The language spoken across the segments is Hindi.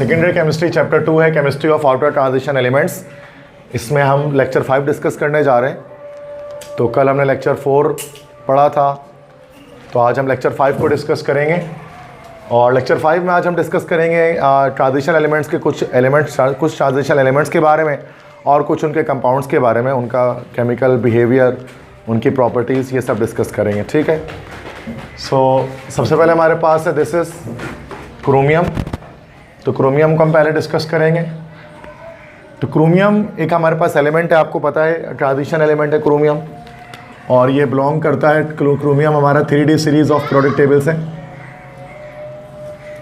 सेकेंडरी केमिस्ट्री चैप्टर 2 है, chemistry of outer transition elements. इसमें हम लेक्चर 5 डिस्कस करने जा रहे हैं। तो कल हमने लेक्चर 4 पढ़ा था, तो आज हम लेक्चर 5 को डिस्कस करेंगे। और लेक्चर 5 में आज हम डिस्कस करेंगे ट्रांजिशन एलिमेंट्स के कुछ ट्रांजिशन एलिमेंट्स के बारे में और कुछ उनके कंपाउंड्स के बारे में, उनका केमिकल बिहेवियर, उनकी प्रॉपर्टीज़, ये सब डिस्कस करेंगे। ठीक है। सबसे पहले हमारे पास है दिस इज़ क्रोमियम। तो क्रोमियम को हम पहले डिस्कस करेंगे। तो क्रोमियम एक हमारे पास एलिमेंट है, आपको पता है ट्रांजिशन एलिमेंट है क्रोमियम, और ये बिलोंग करता है, क्रोमियम हमारा 3D series of periodic table से।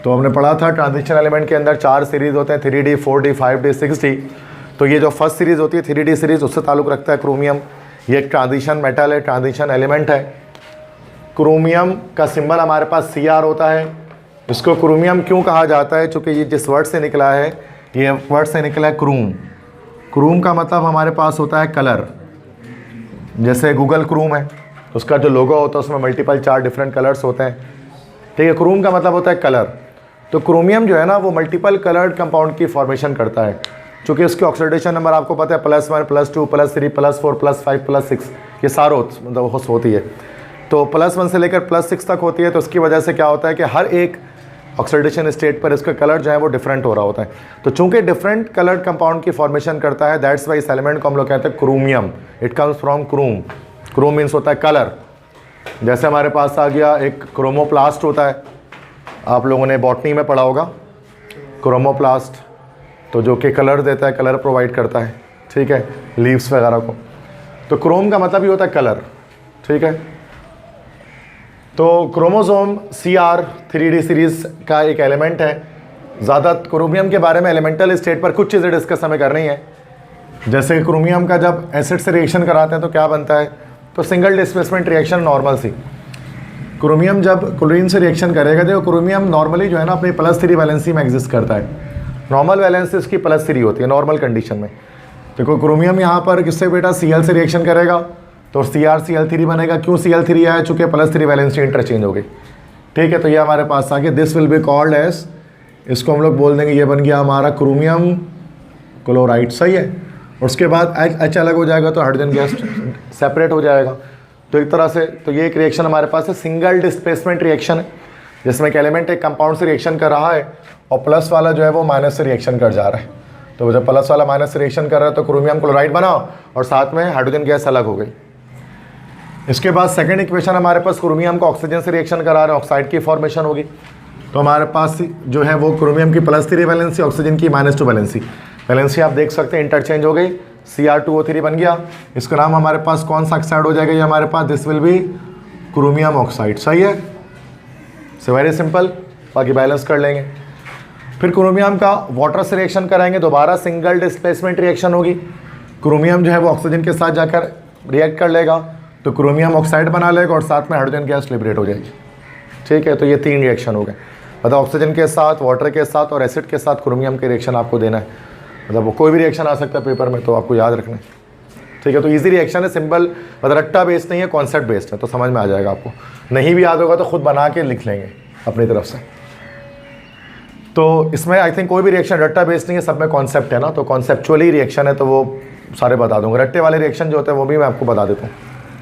तो हमने पढ़ा था ट्रांजिशन एलिमेंट के अंदर 4 सीरीज़ होते हैं, 3D, 4D, 5D, 6D। तो ये जो फर्स्ट सीरीज़ होती है 3D सीरीज़, उससे ताल्लुक़ रखता है क्रोमियम। ये एक ट्रांजिशन मेटल है, ट्रांजिशन एलिमेंट है। क्रोमियम का सिंबल हमारे पास Cr होता है। इसको क्रोमियम क्यों कहा जाता है? चूँकि ये जिस वर्ड से निकला है, ये वर्ड से निकला है क्रूम। क्रूम का मतलब हमारे पास होता है कलर। जैसे गूगल क्रूम है, उसका जो लोगो होता है उसमें मल्टीपल 4 डिफरेंट कलर्स होते हैं। ठीक है। क्रूम का मतलब होता है कलर। तो क्रोमियम जो है ना, वो मल्टीपल कलर्ड कंपाउंड की फॉर्मेशन करता है। चूँकि उसकी ऑक्सीडेशन नंबर आपको पता है +1, +2, +3, +4, +5, +6, ये सारे मतलब होती है। तो +1 से लेकर +6 तक होती है। तो उसकी वजह से क्या होता है कि हर एक ऑक्सीडेशन स्टेट पर इसका कलर जो है वो डिफरेंट हो रहा होता है। तो चूंकि डिफरेंट कलर्ड कंपाउंड की फॉर्मेशन करता है, दैट्स वाई इस एलिमेंट को हम लोग कहते हैं chromium. It comes from chrome. Chrome means होता है कलर। जैसे हमारे पास आ गया एक क्रोमोप्लास्ट होता है, आप लोगों ने बॉटनी में पढ़ा होगा क्रोमोप्लास्ट, तो जो कि कलर देता है, कलर प्रोवाइड करता है। ठीक है, लीव्स वगैरह को। तो क्रोम का मतलब ही होता है कलर। ठीक है। तो क्रोमोसोम Cr 3D सीरीज़ का एक एलिमेंट है। ज़्यादा क्रोमियम के बारे में एलिमेंटल स्टेट पर कुछ चीज़ें डिस्कस हमें करनी है। जैसे क्रोमियम का जब एसिड से रिएक्शन कराते हैं तो क्या बनता है? तो सिंगल डिस्प्लेसमेंट रिएक्शन नॉर्मल सी। क्रोमियम जब क्लोरीन से रिएक्शन करेगा, तो क्रोमियम नॉर्मली जो है ना अपनी +3 वैलेंसी में एग्जिस्ट करता है। नॉर्मल वैलेंसी उसकी +3 होती है नॉर्मल कंडीशन में। देखो क्रोमियम यहाँ पर किससे बेटा Cl से रिएक्शन करेगा, तो CrCl3 बनेगा। क्यों Cl3 आया? चूँकि +3 वैलेंसी इंटरचेंज हो गई। ठीक है। तो ये हमारे पास आगे this will be called as, इसको हम लोग बोल देंगे, ये बन गया हमारा क्रोमियम क्लोराइड। सही है। उसके बाद H अलग हो जाएगा तो हाइड्रोजन गैस सेपरेट हो जाएगा। तो एक तरह से तो ये एक रिएक्शन हमारे पास है, सिंगल डिस्प्लेसमेंट रिएक्शन है, जिसमें एक एलिमेंट एक कंपाउंड से रिएक्शन कर रहा है और प्लस वाला जो है वो माइनस से रिएक्शन कर जा रहा है। तो जब प्लस वाला माइनस से रिएक्शन कर रहा है तो क्रोमियम क्लोराइड बना और साथ में हाइड्रोजन गैस अलग हो गई। इसके बाद सेकंड इक्वेशन हमारे पास, क्रोमियम को ऑक्सीजन से रिएक्शन करा रहे हैं, ऑक्साइड की फॉर्मेशन होगी। तो हमारे पास जो है वो क्रोमियम की +3 वैलेंसी, ऑक्सीजन की -2 वैलेंसी। वैलेंसी आप देख सकते हैं इंटरचेंज हो गई, Cr2O3 बन गया। इसका नाम हमारे पास कौन सा ऑक्साइड हो जाएगा? ये हमारे पास this will be chromium oxide. सही है। सो वेरी सिंपल, बाकी बैलेंस कर लेंगे। फिर क्रोमियम का वाटर से रिएक्शन कराएंगे, दोबारा सिंगल डिस्प्लेसमेंट रिएक्शन होगी। क्रोमियम जो है वो ऑक्सीजन के साथ जाकर रिएक्ट कर लेगा, तो क्रोमियम ऑक्साइड बना लेगा और साथ में हाइड्रोजन गैस लिबरेट हो जाएगी। ठीक है। तो ये 3 रिएक्शन हो गए, मतलब ऑक्सीजन के साथ, वाटर के साथ और एसिड के साथ क्रोमियम के रिएक्शन आपको देना है। मतलब कोई भी रिएक्शन आ सकता है पेपर में, तो आपको याद रखना है। ठीक है। तो इजी रिएक्शन है, सिंपल, मतलब रट्टा बेस्ड नहीं है, कॉन्सेप्ट बेस्ड है, तो समझ में आ जाएगा आपको। नहीं भी याद होगा तो खुद बना के लिख लेंगे अपनी तरफ से। तो इसमें आई थिंक कोई भी रिएक्शन रट्टा बेस्ड नहीं है, सब में कॉन्सेप्ट है ना, तो कॉन्सेप्चुअली रिएक्शन है, तो वो सारे बता दूंगा। रट्टे वाले रिएक्शन जो होते हैं वो भी मैं आपको बता देता हूँ।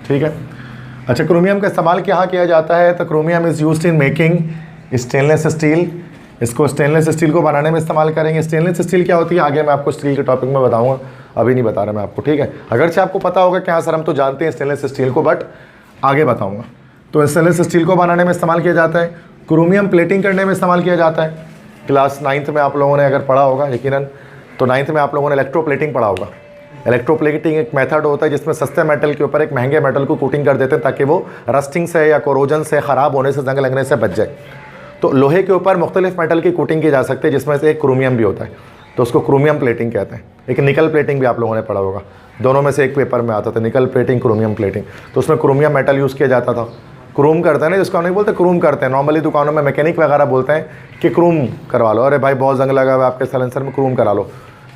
ठीक है। अच्छा, क्रोमियम का इस्तेमाल क्या किया जाता है? तो chromium is used in making stainless steel. इसको स्टेनलेस स्टील को बनाने में इस्तेमाल करेंगे। स्टेनलेस स्टील क्या होती है आगे मैं आपको स्टील के टॉपिक में बताऊंगा, अभी नहीं बता रहा मैं आपको। ठीक है। अगरचे आपको पता होगा कि हाँ सर हम तो जानते हैं स्टेनलेस स्टील को, बट आगे बताऊंगा। तो स्टेनलेस स्टील को बनाने में इस्तेमाल किया जाता है। क्रोमियम प्लेटिंग करने में इस्तेमाल किया जाता है। क्लास 9th में आप लोगों ने अगर पढ़ा होगा यकीनन, तो 9th में आप लोगों ने इलेक्ट्रोप्लेटिंग पढ़ा होगा। इलेक्ट्रोप्लेटिंग एक मेथड होता है जिसमें सस्ते मेटल के ऊपर एक महंगे मेटल को कोटिंग कर देते हैं ताकि वो रस्टिंग से या कोरोजन से, ख़राब होने से, जंग लगने से बच जाए। तो लोहे के ऊपर मुख्तलिफ मेटल की कोटिंग की जा सकती है, जिसमें से एक क्रोमियम भी होता है, तो उसको क्रोमियम प्लेटिंग कहते हैं। एक निकल प्लेटिंग भी आप लोगों ने पढ़ा होगा, दोनों में से एक पेपर में आता था, निकल प्लेटिंग, क्रोमियम प्लेटिंग। तो उसमें क्रोमियम मेटल यूज़ किया जाता था। क्रोम करते हैं ना, जिसको नहीं बोलते क्रोम करते हैं, नॉर्मली दुकानों में मैकेनिक वगैरह बोलते हैं कि क्रोम करवा लो, अरे भाई बहुत जंग लगा हुआ है आपके साइलेंसर में, क्रोम करा लो,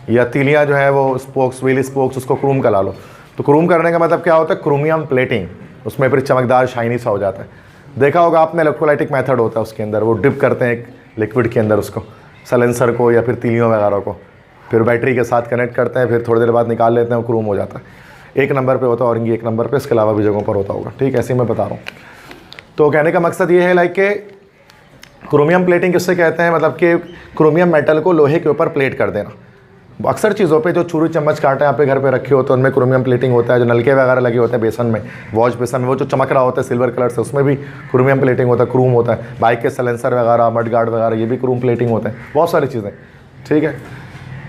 या तीलियाँ जो है वो स्पोक्स, व्हील स्पोक्स, उसको क्रोम करा लो। तो क्रोम करने का मतलब क्या होता है? Chromium plating. उसमें फिर चमकदार शाइनी सा हो जाता है। देखा होगा आपने इलेक्ट्रोलाइटिक मेथड होता है उसके अंदर, वो डिप करते हैं एक लिक्विड के अंदर उसको, सलेंसर को या फिर तीलियों वगैरह को, फिर बैटरी के साथ कनेक्ट करते हैं, फिर थोड़ी देर बाद निकाल लेते हैं, वो क्रोम हो जाता है। एक नंबर पे होता है ऑरेंज, एक नंबर पे, इसके अलावा भी जगहों पर होता होगा, ठीक है, ऐसे ही मैं बता रहा हूँ। तो कहने का मकसद ये है लाइक कि क्रोमियम प्लेटिंग किससे कहते हैं, मतलब कि क्रोमियम मेटल को लोहे के ऊपर प्लेट कर देना। अक्सर चीज़ों पे जो छुरी चम्मच कांटे यहाँ पे घर पे रखे होते हैं उनमें क्रोमियम प्लेटिंग होता है। जो नलके वगैरह लगे होते हैं बेसन में, वॉश बेसन में, वो जो चमक रहा होता है सिल्वर कलर से, उसमें भी क्रोमियम प्लेटिंग होता है, क्रूम होता है। बाइक के सलेंसर वगैरह, मड गार्ड वगैरह, ये भी क्रूम प्लेटिंग होते हैं, बहुत सारी चीज़ें, ठीक है।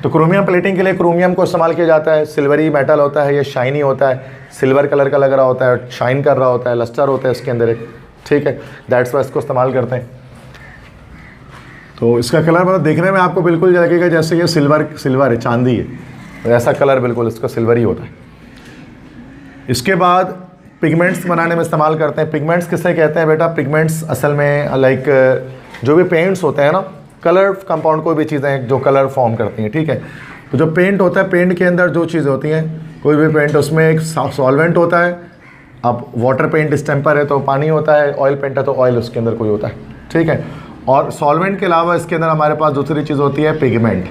तो क्रोमियम प्लेटिंग के लिए क्रोमियम को इस्तेमाल किया जाता है। सिल्वरी मेटल होता है, ये शाइनी होता है, सिल्वर कलर का लग रहा होता है, शाइन कर रहा होता है, लस्टर होता है इसके अंदर एक, ठीक है, दैट्स वाई इसको इस्तेमाल करते हैं। तो इसका कलर मतलब देखने में आपको बिल्कुल लगेगा जैसे ये सिल्वर है, चांदी है, तो ऐसा कलर बिल्कुल इसका सिल्वर ही होता है। इसके बाद पिगमेंट्स बनाने में इस्तेमाल करते हैं। पिगमेंट्स किसे कहते हैं बेटा, पिगमेंट्स असल में लाइक जो भी पेंट्स होते हैं ना, कलर कंपाउंड कोई भी चीज़ें जो कलर फॉर्म करती हैं, ठीक है। तो जो पेंट होता है, पेंट के अंदर जो चीज़ होती हैं, कोई भी पेंट, उसमें एक सॉल्वेंट होता है। अब वाटर पेंट डिस्टेम्पर है तो पानी होता है, ऑयल पेंट है तो ऑयल उसके अंदर कोई होता है, ठीक है। और सॉल्वेंट के अलावा इसके अंदर हमारे पास दूसरी चीज़ होती है पिगमेंट।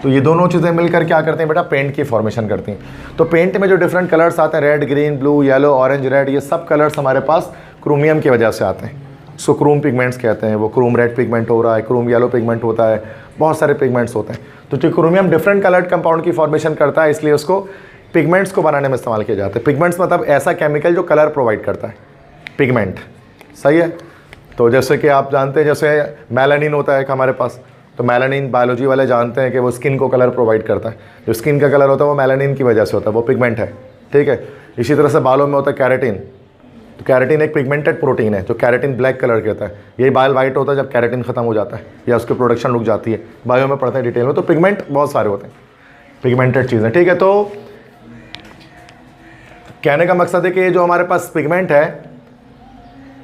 तो ये दोनों चीज़ें मिलकर क्या करते हैं बेटा, पेंट की फॉर्मेशन करती हैं। तो पेंट में जो डिफरेंट कलर्स आते हैं, red, green, blue, yellow, orange, red, ये सब कलर्स हमारे पास क्रोमियम की वजह से आते हैं। सो क्रोम पिगमेंट्स कहते हैं। वो क्रोम रेड पिगमेंट हो रहा है, क्रोम येलो पिगमेंट होता है, बहुत सारे पिगमेंट्स होते हैं। तो जो क्रोमियम डिफरेंट कलर्ड कंपाउंड की फॉर्मेशन करता है, इसलिए उसको पिगमेंट्स को बनाने में इस्तेमाल किया जाता है। पिगमेंट्स मतलब ऐसा केमिकल जो कलर प्रोवाइड करता है, पिगमेंट, सही है। तो जैसे कि आप जानते हैं, जैसे मेलानिन होता है एक हमारे पास, तो मेलानिन बायोलॉजी वाले जानते हैं कि वो स्किन को कलर प्रोवाइड करता है। जो स्किन का कलर होता है वो मेलानिन की वजह से होता है, वो पिगमेंट है, ठीक है। इसी तरह से बालों में होता है कैरेटिन। तो कैरेटिन एक पिगमेंटेड प्रोटीन है, जो कैरेटिन ब्लैक कलर के होता है। यही बाल वाइट होता है जब कैरेटिन खत्म हो जाता है या उसकी प्रोडक्शन रुक जाती है, बायो में पढ़ते हैं डिटेल में। तो पिगमेंट बहुत सारे होते हैं, पिगमेंटेड चीज़ें, ठीक है। तो कहने का मकसद है कि जो हमारे पास पिगमेंट है,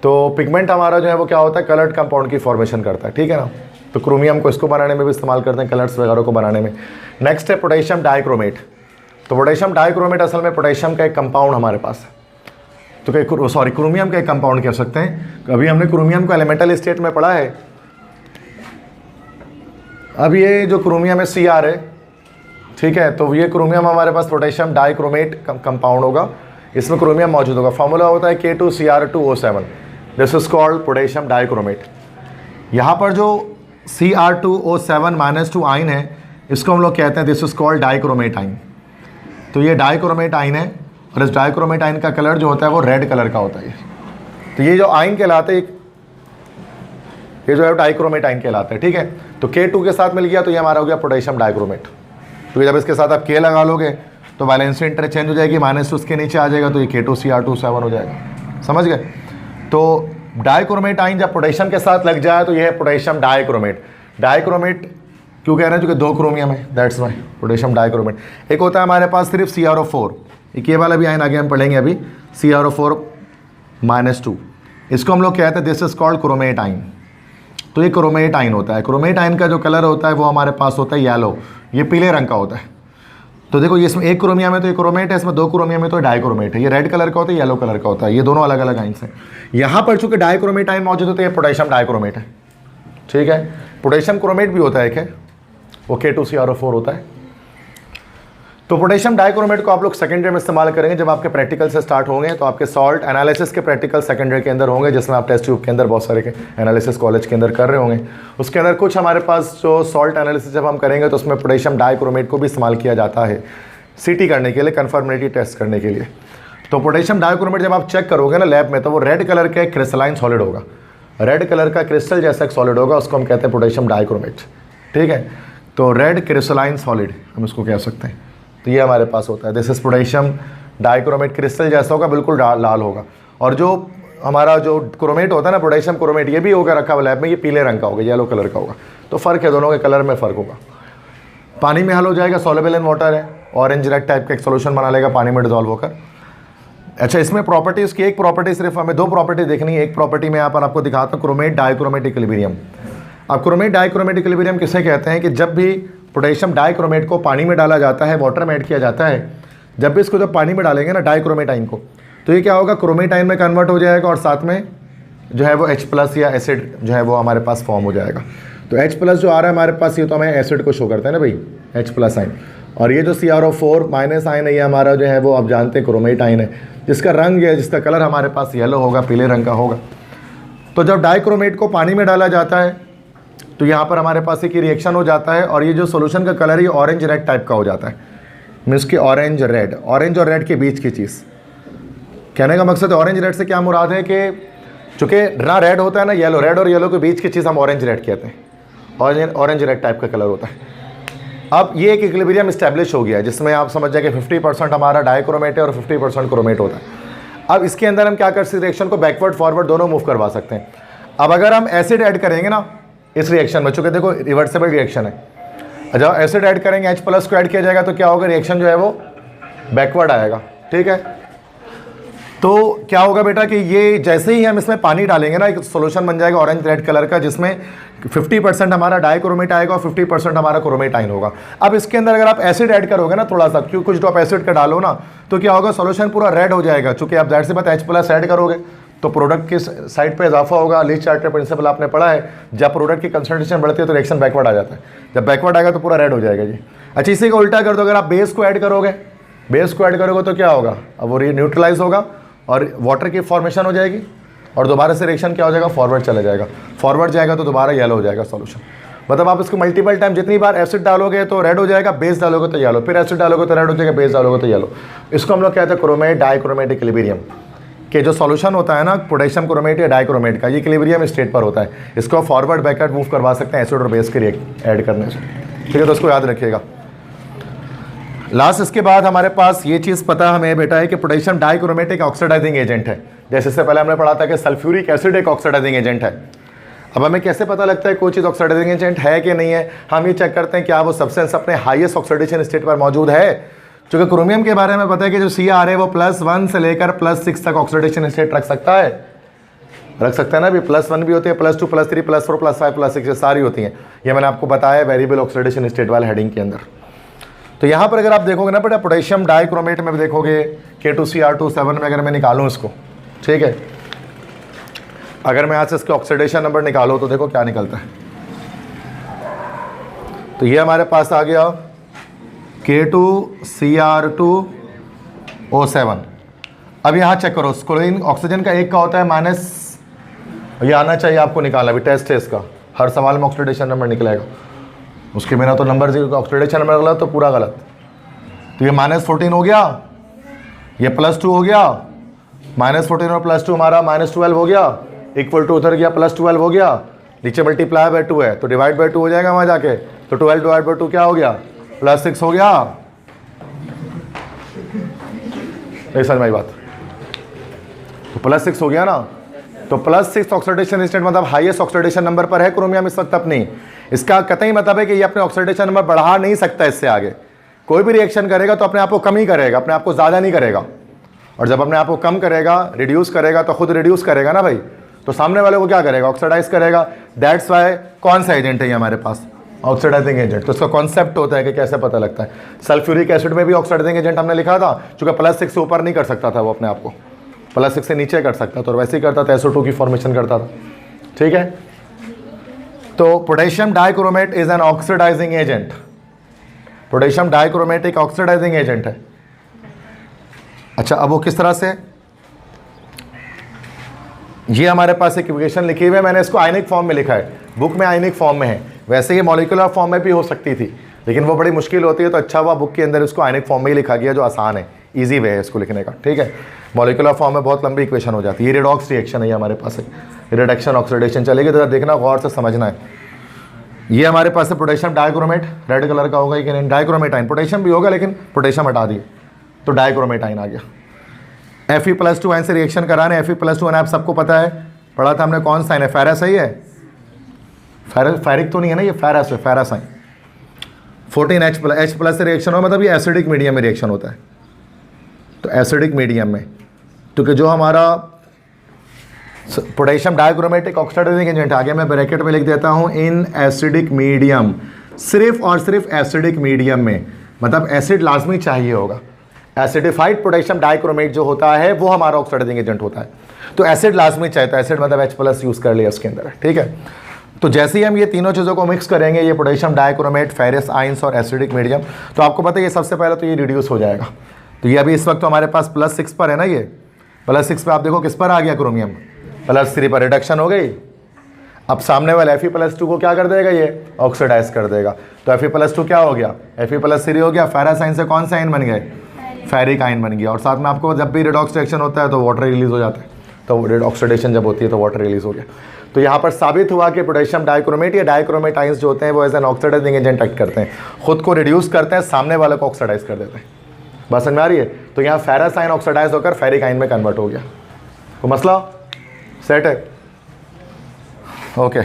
तो पिगमेंट हमारा जो है वो क्या होता है, कलर्ड कंपाउंड की फॉर्मेशन करता है, ठीक है ना। तो क्रोमियम को इसको बनाने में भी इस्तेमाल करते हैं, कलर्स वगैरह को बनाने में। नेक्स्ट है पोटेशियम डाइक्रोमेट। तो पोटेशियम डाइक्रोमेट असल में पोटेशियम का एक कंपाउंड हमारे पास है, तो क्रोमियम का एक कंपाउंड कह सकते हैं। अभी हमने क्रोमियम को एलिमेंटल स्टेट में पढ़ा है। अब ये जो क्रोमियम है Cr है, ठीक है। तो ये क्रोमियम हमारे पास पोटेशियम डाइक्रोमेट कंपाउंड होगा, इसमें क्रोमियम मौजूद होगा। फॉर्मूला होता है K2Cr2O7, this is called potassium dichromate. यहाँ पर जो Cr2O7 -2 आइन है, इसको हम लोग कहते हैं दिस इज कॉल्ड डाइक्रोमेट आइन। तो ये डाइक्रोमेट आइन है, और इस डाइक्रोमेट आइन का कलर जो होता है वो रेड कलर का होता है। तो ये जो आइन कहलाते हैं, ये जो है डाइक्रोमेट आइन कहलाता है, ठीक है। तो K2 के साथ मिल गया तो ये हमारा हो गया पोटेशियम डाइक्रोमेट। तो जब इसके साथ आप K लगा लोगे तो वैलेंसी इंटरचेंज हो जाएगी, माइनस उसके नीचे आ जाएगा, तो ये K2Cr2O7 हो जाएगा, समझ गए। तो डाइक्रोमेट आइन जब पोटेशियम के साथ लग जाए तो ये है पोटेशियम डाइक्रोमेट। डाइक्रोमेट क्यों कह रहे हैं, क्योंकि दो क्रोमियम है, दैट्स वाई पोटेशियम डाइक्रोमेट। एक होता है हमारे पास सिर्फ CrO4, एक ये वाला भी आइन आगे हम पढ़ेंगे अभी, CrO4 -2, इसको हम लोग कहते हैं दिस इज कॉल्ड क्रोमेट आइन। तो ये क्रोमेट आइन होता है। क्रोमेट आइन का जो कलर होता है वो हमारे पास होता है येलो, ये पीले रंग का होता है। तो देखो ये इसमें एक क्रोमियम है तो ये क्रोमेट है, इसमें दो क्रोमियम है तो डाइक्रोमेट है। ये रेड कलर का होता है, येलो कलर का होता है, ये दोनों अलग अलग आइंस हैं। यहाँ पर चूंकि डाइक्रोमेट आइन मौजूद होते हैं, पोटेशियम डाइक्रोमेट है, ठीक है। पोटेशियम क्रोमेट भी होता है एक है, वो K2Cr4 होता है। तो पोटेशियम डाइक्रोमेट को आप लोग सेकेंडरी में इस्तेमाल करेंगे जब आपके प्रैक्टिकल से स्टार्ट होंगे। तो आपके सॉल्ट एनालिसिस के प्रैक्टिकल सेकेंडरी के अंदर होंगे, जिसमें आप टेस्ट ट्यूब के अंदर बहुत सारे एनालिसिस कॉलेज के अंदर कर रहे होंगे। उसके अंदर कुछ हमारे पास जो सॉल्ट एनालिसिस जब हम करेंगे तो उसमें पोटेशियम डाइक्रोमेट को भी इस्तेमाल किया जाता है CT करने के लिए, कन्फर्मेटरी टेस्ट करने के लिए। तो पोटेशियम डाइक्रोमेट जब आप चेक करोगे ना लैब में, तो वो रेड कलर का एक क्रिस्टलाइन सॉलिड होगा, रेड कलर का क्रिस्टल जैसा एक सॉलिड होगा, उसको हम कहते हैं पोटेशियम डाइक्रोमेट, ठीक है। तो रेड क्रिस्टलाइन सॉलिड हम इसको कह सकते हैं। तो ये हमारे पास होता है, this is potassium dichromate, crystal जैसा होगा, बिल्कुल लाल होगा। और जो हमारा जो क्रोमेट होता है ना, पोटेशियम क्रोमेट, ये भी होगा रखा हुआ लैब में, ये पीले रंग का होगा, येलो कलर का होगा। तो फ़र्क है, दोनों के कलर में फ़र्क होगा। पानी में हल हो जाएगा, सॉल्युबल इन वाटर है, ऑरेंज रेड टाइप का एक सोल्यूशन बना लेगा पानी में डिजॉल्व होकर। अच्छा, इसमें प्रॉपर्टीज़ की एक प्रॉपर्टी, सिर्फ हमें दो प्रॉपर्टी देखनी है। एक प्रॉपर्टी मैं यहाँ पर आपको दिखाता हूँ, क्रोमेट डाइक्रोमेट इक्विलिब्रियम। अब क्रोमेट डाइक्रोमेट इक्विलिब्रियम किसे कहते हैं कि जब भी पोटेशियम डाइक्रोमेट को पानी में डाला जाता है, वाटर में ऐड किया जाता है, जब भी इसको जब पानी में डालेंगे ना डाइक्रोमेट आइन को, तो ये क्या होगा, क्रोमेट आइन में कन्वर्ट हो जाएगा और साथ में जो है वो H+ या एसिड जो है वो हमारे पास फॉर्म हो जाएगा। तो H प्लस जो आ रहा है हमारे पास, ये तो हमें एसिड को शो करता है ना भाई, H प्लस आइन। और ये जो CrO4 माइनस आइन है, ये हमारा जो है वो आप जानते हैं क्रोमेट आइन है, जिसका रंग है, जिसका कलर हमारे पास येलो होगा, पीले रंग का होगा। तो जब डाइक्रोमेट को पानी में डाला जाता है तो यहाँ पर हमारे पास एक रिएक्शन हो जाता है, और ये जो सोल्यूशन का कलर है ऑरेंज रेड टाइप का हो जाता है, मीन्स कि ऑरेंज और रेड के बीच की चीज़। कहने का मकसद ऑरेंज रेड से क्या मुराद है कि चूँकि ना रेड होता है ना येलो, रेड और येलो के बीच की चीज़ हम ऑरेंज रेड कहते हैं, ऑरेंज रेड टाइप का कलर होता है। अब ये एक इक्विलिब्रियम इस्टेब्लिश हो गया है, जिसमें आप समझ जाए कि 50% हमारा डाइक्रोमेट है और 50% क्रोमेट होता है। अब इसके अंदर हम क्या कर सकते हैं, रिएक्शन को बैकवर्ड फॉरवर्ड दोनों मूव करवा सकते हैं। अब अगर हम एसिड ऐड करेंगे ना इस रिएक्शन में, चूँकि देखो रिवर्सिबल रिएक्शन है, जब एसिड ऐड करेंगे H प्लस को ऐड किया जाएगा तो क्या होगा, रिएक्शन जो है वो बैकवर्ड आएगा, ठीक है। तो क्या होगा बेटा कि ये जैसे ही हम इसमें पानी डालेंगे ना, एक सॉल्यूशन बन जाएगा ऑरेंज रेड कलर का, जिसमें 50% हमारा डाइक्रोमेट आएगा और 50% हमारा क्रोमेट आइन होगा। अब इसके अंदर अगर आप एसिड ऐड करोगे ना थोड़ा सा, क्योंकि कुछ ड्रॉप एसिड का डालो ना, तो क्या होगा, सॉल्यूशन पूरा रेड हो जाएगा। चूंकि आप जाहिर सी बात H प्लस ऐड करोगे तो प्रोडक्ट की साइड पे इजाफा होगा। लीच चार्टर प्रिंसिपल आपने पढ़ा है, जब प्रोडक्ट की कंसंट्रेशन बढ़ती है तो रिएक्शन बैकवर्ड आ जाता है, जब बैकवर्ड आएगा तो पूरा रेड हो जाएगा जी। अच्छा, इसी का उल्टा कर दो, अगर आप बेस को ऐड करोगे तो क्या होगा, अब वो न्यूट्रलाइज होगा और वाटर की फॉर्मेशन हो जाएगी, और दोबारा से रिएक्शन क्या हो जाएगा, फॉरवर्ड चला जाएगा। फॉरवर्ड जाएगा तो दोबारा येलो हो जाएगा सॉल्यूशन। मतलब आप इसको मल्टीपल टाइम जितनी बार एसिड डालोगे तो रेड हो जाएगा, बेस डालोगे तो येलो, फिर एसिड डालोगे तो रेड हो जाएगा, बेस डालोगे तो येलो। इसको हम लोग कहते हैं क्रोमेट डाइक्रोमेट इक्विलिब्रियम, कि जो सॉल्यूशन होता है ना पोटेशियम क्रोमेट या डाइक्रोमेट का, ये इक्विलिब्रियम स्टेट पर होता है। इसको फॉरवर्ड बैकवर्ड मूव करवा सकते हैं एसिड और बेस के ऐड करने से, ठीक है। तो इसको याद रखिएगा। लास्ट इसके बाद हमारे पास ये चीज़ पता हमें बेटा है कि पोटेशियम डाइक्रोमेट एक ऑक्सीडाइजिंग एजेंट है। जैसे इससे पहले हमने पढ़ा था कि सल्फ्यूरिक एसिड एक ऑक्सीडाइजिंग एजेंट है। अब हमें कैसे पता लगता है कोई चीज़ ऑक्सीडाइजिंग एजेंट है कि नहीं है, हम ये चेक करते हैं क्या वो सब्सटेंस अपने हाईएस्ट ऑक्सीडेशन स्टेट पर मौजूद है। क्योंकि क्रोमियम के बारे में पता है कि जो Cr है वो +1 से लेकर +6 तक ऑक्सीडेशन स्टेट रख सकता है, ना भी। +1 भी होती है, +2 +3 +4 +5 +6 सारी होती हैं। ये मैंने आपको बताया वेरिएबल ऑक्सीडेशन स्टेट वाले हेडिंग के अंदर। तो यहाँ पर अगर आप देखोगे ना बेटा, पोटेशियम डाइक्रोमेट में भी देखोगे K2Cr2 7 में अगर मैं निकालूँ इसको, ठीक है, अगर मैं यहाँ से इसके ऑक्सीडेशन नंबर निकालूँ तो देखो क्या निकलता है। तो ये हमारे पास आ गया K2Cr2O7। अब यहाँ चेक करो, क्लोरीन ऑक्सीजन का एक का होता है माइनस, ये आना चाहिए आपको निकालना, अभी टेस्ट है इसका, हर सवाल में ऑक्सीडेशन नंबर निकलेगा, उसके बिना तो नंबर 0 का ऑक्सीडेशन नंबर गलत तो पूरा गलत। तो ये -14 हो गया, ये +2 हो गया, -14 और +2 हमारा -12 हो गया, इक्वल टू उधर गया +12 हो गया, नीचे मल्टीप्लाई बाय 2 है तो डिवाइड बाय 2 हो जाएगा वहाँ जाके। तो 12 डिवाइड बाय 2 क्या हो गया, +6 हो गया। नहीं समझ में आई बात, तो +6 हो गया ना। तो +6 ऑक्सीडेशन स्टेट मतलब हाईएस्ट ऑक्सीडेशन नंबर पर है क्रोमियम इस वक्त अपनी। इसका कतई मतलब है कि ये अपने ऑक्सीडेशन नंबर बढ़ा नहीं सकता इससे आगे। कोई भी रिएक्शन करेगा तो अपने आप को कम ही करेगा, अपने आप को ज़्यादा नहीं करेगा। और जब अपने आप को कम करेगा, रिड्यूस करेगा, तो खुद रिड्यूस करेगा ना भाई, तो सामने वाले को क्या करेगा, ऑक्सीडाइज करेगा। दैट्स वाई कौन सा एजेंट है ये हमारे पास, ऑक्सीडाइजिंग एजेंट। तो इसका कॉन्सेप्ट होता है कि कैसे पता लगता है। सल्फ्यूरिक एसिड में भी ऑक्सीडाइजिंग एजेंट हमने लिखा था, चूँकि +6 से ऊपर नहीं कर सकता था वो अपने आप को, +6 से नीचे कर सकता था, और वैसे ही करता था, SO2 की फॉर्मेशन करता था, ठीक है। तो potassium dichromate is an oxidising agent. Potassium dichromate एक ऑक्सीडाइजिंग एजेंट है। अच्छा, अब वो किस तरह से, ये हमारे पास एक इक्वेशन लिखी हुई है, मैंने इसको आयनिक फॉर्म में लिखा है, बुक में आयनिक फॉर्म में है। वैसे ये मॉलिक्यूलर फॉर्म में भी हो सकती थी, लेकिन वो बड़ी मुश्किल होती है, तो अच्छा हुआ बुक के अंदर इसको आयनिक फॉर्म में ही लिखा गया, जो आसान है, ईजी वे है इसको लिखने का, ठीक है। मॉलिक्यूलर फॉर्म में बहुत लंबी इक्वेशन हो जाती है। ये रिडॉक्स रिएक्शन है, ये हमारे पास है, रिडक्शन ऑक्सीडेशन चलेगी, तो देखना गौर से समझना है। ये हमारे पास है पोटेशियम डाइक्रोमेट, रेड कलर का होगा, लेकिन डाइक्रोमेट आइन, पोटेशियम भी होगा लेकिन पोटेशियम हटा दिए तो डाइक्रोमेट आइन आ गया। Fe+2 आइन से रिएक्शन कराने, Fe+2 आइन आप सबको पता है, पढ़ा था हमने, कौन सा आइन है, फेरस है ये, फेरिक तो नहीं है ना, ये फेरस है, फेरस आइन। 14H+ से रिएक्शन हो, मतलब ये एसिडिक मीडियम में रिएक्शन होता है। तो एसिडिक मीडियम में, क्योंकि जो हमारा पोटेशियम डाइक्रोमेट एक ऑक्सीडाइजिंग एजेंट आ गया, मैं ब्रैकेट में लिख देता हूँ इन एसिडिक मीडियम, सिर्फ और सिर्फ एसिडिक मीडियम में, मतलब एसिड लाजमी चाहिए होगा। एसिडिफाइड पोटेशियम डाइक्रोमेट जो होता है वो हमारा ऑक्सीडाइजिंग एजेंट होता है, तो एसिड लाजमी चाहिए, तो एसिड मतलब H+ यूज़ कर लिया उसके अंदर, ठीक है। तो जैसे ही हम ये तीनों चीज़ों को मिक्स करेंगे, ये पोटेशियम डाइक्रोमेट, फेरस आयंस और एसिडिक मीडियम, तो आपको पता है ये सबसे पहले तो ये रिड्यूस हो जाएगा। तो ये अभी इस वक्त तो हमारे पास +6 पर है ना, ये +6 पे आप देखो किस पर आ गया, क्रोमियम +3 पर रिडक्शन हो गई। अब सामने वाला Fe+2 को क्या कर देगा, ये ऑक्सीडाइज कर देगा। तो Fe+2 क्या हो गया, Fe+3 हो गया। फेरस आयन से कौन सा आयन बन गए, फेरिक आयन बन गया। और साथ में आपको जब भी रेडॉक्स रिएक्शन होता है तो वाटर रिलीज हो जाता है, तो ऑक्सीडेशन जब होती है तो वाटर रिलीज हो गया। तो यहाँ पर साबित हुआ कि पोटेशियम डाइक्रोमेट या डाइक्रोमेट आयंस जो होते हैं वो as an oxidising agent act करते हैं, खुद को रिड्यूस करते हैं, सामने वाले को ऑक्सीडाइज कर देते हैं। बात समझ में आ रही है। तो यहाँ फेरस आयन ऑक्सीडाइज होकर फेरिक आयन में कन्वर्ट हो गया। तो मसला सेट है, ओके।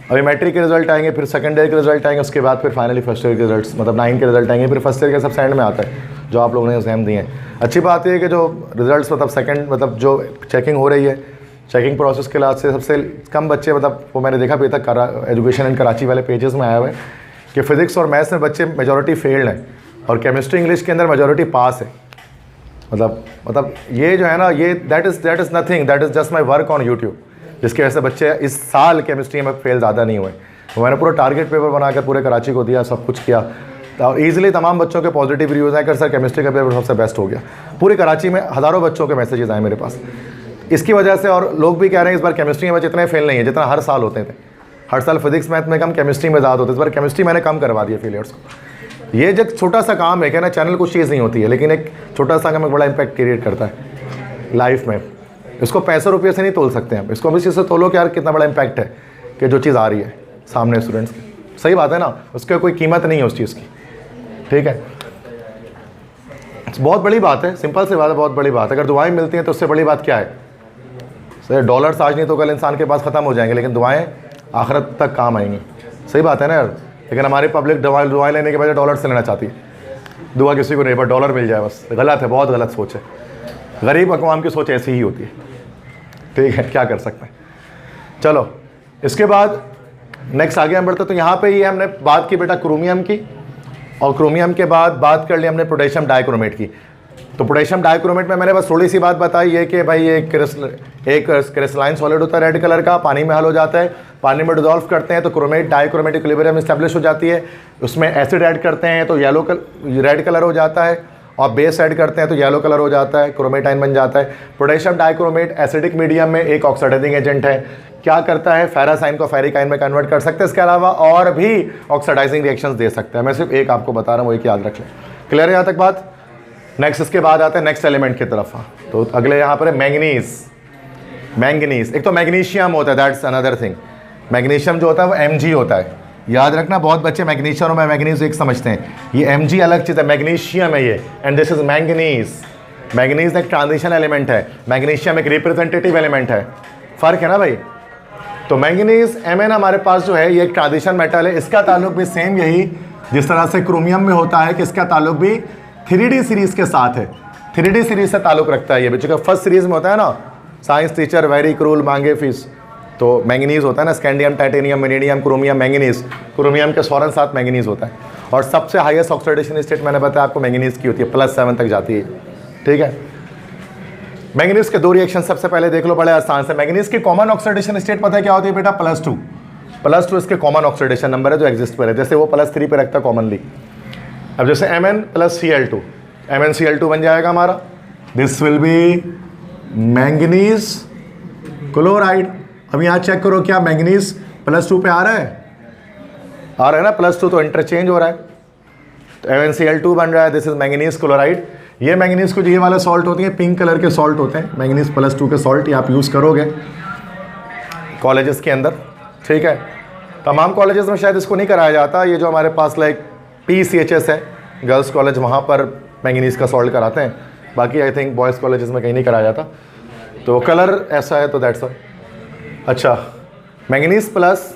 अभी मैट्रिक के रिजल्ट आएंगे, फिर सेकंड ईयर के रिजल्ट आएंगे, उसके बाद फिर फाइनली फर्स्ट ईयर के रिजल्ट्स, मतलब 9 के रिजल्ट आएंगे, फिर फर्स्ट ईयर के सबसे एंड में आता है जो आप लोगों ने एग्जाम दिए हैं। अच्छी बात यह है कि जो रिजल्ट्स मतलब सेकंड मतलब जो चेकिंग हो रही है, चेकिंग प्रोसेस के लास्ट से सबसे कम बच्चे, मतलब वो मैंने देखा भी तक एजुकेशन इन कराची वाले पेजेस में आया हुआ है कि फिजिक्स और मैथ्स में बच्चे मेजॉरिटी फेल्ड हैं और केमिस्ट्री इंग्लिश के अंदर मेजॉरिटी पास है। मतलब ये जो है ना, ये that is nothing, that is just my work on YouTube, जिसके वजह से बच्चे इस साल केमिस्ट्री में फेल ज़्यादा नहीं हुए। तो मैंने पूरा टारगेट पेपर बनाकर पूरे कराची को दिया, सब कुछ किया, तो ईजिली तमाम बच्चों के पॉजिटिव रिव्यूज़ आए कि सर केमिस्ट्री का पेपर सबसे बेस्ट हो गया। पूरी कराची में हज़ारों बच्चों के मैसेजेस आए मेरे पास इसकी वजह से। और लोग भी कह रहे हैं इस बार केमिस्ट्री में बच्चे इतने फेल नहीं है जितना हर साल होते थे। हर साल फिजिक्स मैथ में कम, केमिस्ट्री में ज़्यादा होते। इस बार केमिस्ट्री मैंने कम करवा दिया फेलियर्स को। ये जो छोटा सा काम है क्या ना, चैनल कुछ चीज़ नहीं होती है, लेकिन एक छोटा सा काम एक बड़ा इम्पैक्ट क्रिएट करता है लाइफ में। इसको पैसे रुपये से नहीं तोल सकते हैं, इसको हम इस चीज़ से तोलो कि यार कितना बड़ा इम्पैक्ट है कि जो चीज़ आ रही है सामने स्टूडेंट्स की। सही बात है ना, उसकी कोई कीमत नहीं है उस चीज़ की, ठीक है। बहुत बड़ी बात है, सिंपल सी बात है, बहुत बड़ी बात है। अगर दुआएं मिलती हैं तो उससे बड़ी बात क्या है। सर डॉलर्स आज नहीं तो कल इंसान के पास ख़त्म हो जाएंगे, लेकिन दुआएं आखिरत तक काम आएंगी। सही बात है ना यार। लेकिन हमारी पब्लिक दुआएं लेने के बजाय डॉलर से लेना चाहती है। दुआ किसी को नहीं, बस डॉलर मिल जाए बस। गलत है, बहुत गलत सोच है। गरीब अक़वाम की सोच ऐसी ही होती है, ठीक है, क्या कर सकते हैं। चलो इसके बाद नेक्स्ट आगे हम बढ़ते। तो यहाँ पे ये हमने बात की बेटा क्रोमियम की, और क्रोमियम के बाद बात कर ली हमने पोटेशियम डाइक्रोमेट की। तो पोटेशियम डाइक्रोमेट में मैंने बस थोड़ी सी बात बताई है कि भाई एक क्रिस्टलाइन सॉलिड होता है रेड कलर का, पानी में हल हो जाता है, पानी में डिजॉल्व करते हैं तो क्रोमेट डाइक्रोमेट इक्विलिब्रियम एस्टेब्लिश हो जाती है। उसमें एसिड ऐड करते हैं तो रेड कलर हो जाता है, और बेस ऐड करते हैं तो येलो कलर हो जाता है, क्रोमेटाइन बन जाता है। पोटेशियम डाइक्रोमेट एसिडिक मीडियम में एक ऑक्सीडाइजिंग एजेंट है। क्या करता है, फेरस आयन को फेरिक आयन में कन्वर्ट कर सकते हैं। इसके अलावा और भी ऑक्सीडाइजिंग रिएक्शंस दे सकते हैं। मैं सिर्फ एक आपको बता रहा हूँ, वो एक याद रख लें। क्लियर है यहाँ तक बात। नेक्स्ट इसके बाद आते हैं नेक्स्ट एलिमेंट की तरफ। तो अगले यहाँ पर है मैंगनीज। एक तो मैग्नीशियम होता है, दैट्स अनदर थिंग। मैग्नीशियम जो होता है वो Mg होता है, याद रखना। बहुत बच्चे मैग्नीशियम और मैंगनीज एक समझते हैं, ये Mg अलग चीज़ है, मैग्नीशियम है ये, and this is manganese. Manganese एक ट्रांजिशन एलिमेंट है, मैग्नीशियम एक रिप्रेजेंटेटिव एलिमेंट है। फ़र्क है ना भाई। तो मैंगनीज Mn हमारे पास जो है ये एक ट्रांजिशन मेटल है। इसका ताल्लुक भी सेम यही जिस तरह से क्रोमियम में होता है कि इसका ताल्लुक भी 3D सीरीज़ के साथ है। 3D सीरीज़ से ताल्लुक रखता है ये, बच्चों का फर्स्ट सीरीज़ में होता है ना, साइंस टीचर वेरी क्रूल मांगे फीस। तो मैंगनीज होता है ना, scandium, titanium, vanadium, chromium, manganese. Chromium के फौरन साथ मैंगनीज होता है। और सबसे हाईएस्ट ऑक्सीडेशन स्टेट मैंने बताया आपको मैंगनीज की होती है, +7 तक जाती है, ठीक है। मैंगनीज के दो रिएक्शन सबसे पहले देख लो, बड़े आसान से। मैंगनीज की कॉमन ऑक्सीडेशन स्टेट पता है क्या होती है बेटा, +2 इसके कॉमन ऑक्सीडेशन नंबर है जो एग्जिस्ट पर है। जैसे वो +3 पे रखता है कॉमनली। अब जैसे Mn + Cl2, MnCl2 बन जाएगा हमारा। This will B manganese chloride. अब यहाँ चेक करो क्या मैंगनीज +2 पे आ रहा है ना, +2 तो इंटरचेंज हो रहा है, तो MnCl2 बन रहा है। This is manganese chloride. ये मैंगनीज को ये वाले सॉल्ट होती हैं, पिंक कलर के सॉल्ट होते हैं, मैंगनीज +2 के सॉल्ट। ये आप यूज़ करोगे कॉलेजेस के अंदर, ठीक है। तमाम कॉलेजेस में शायद इसको नहीं कराया जाता। ये जो हमारे पास लाइक PCHS है गर्ल्स कॉलेज, वहाँ पर मैंगनीज का सॉल्ट कराते हैं। बाकी आई थिंक बॉयज़ कॉलेजेस में कहीं नहीं कराया जाता। तो कलर ऐसा है, तो दैट्स ऑल। अच्छा, manganese plus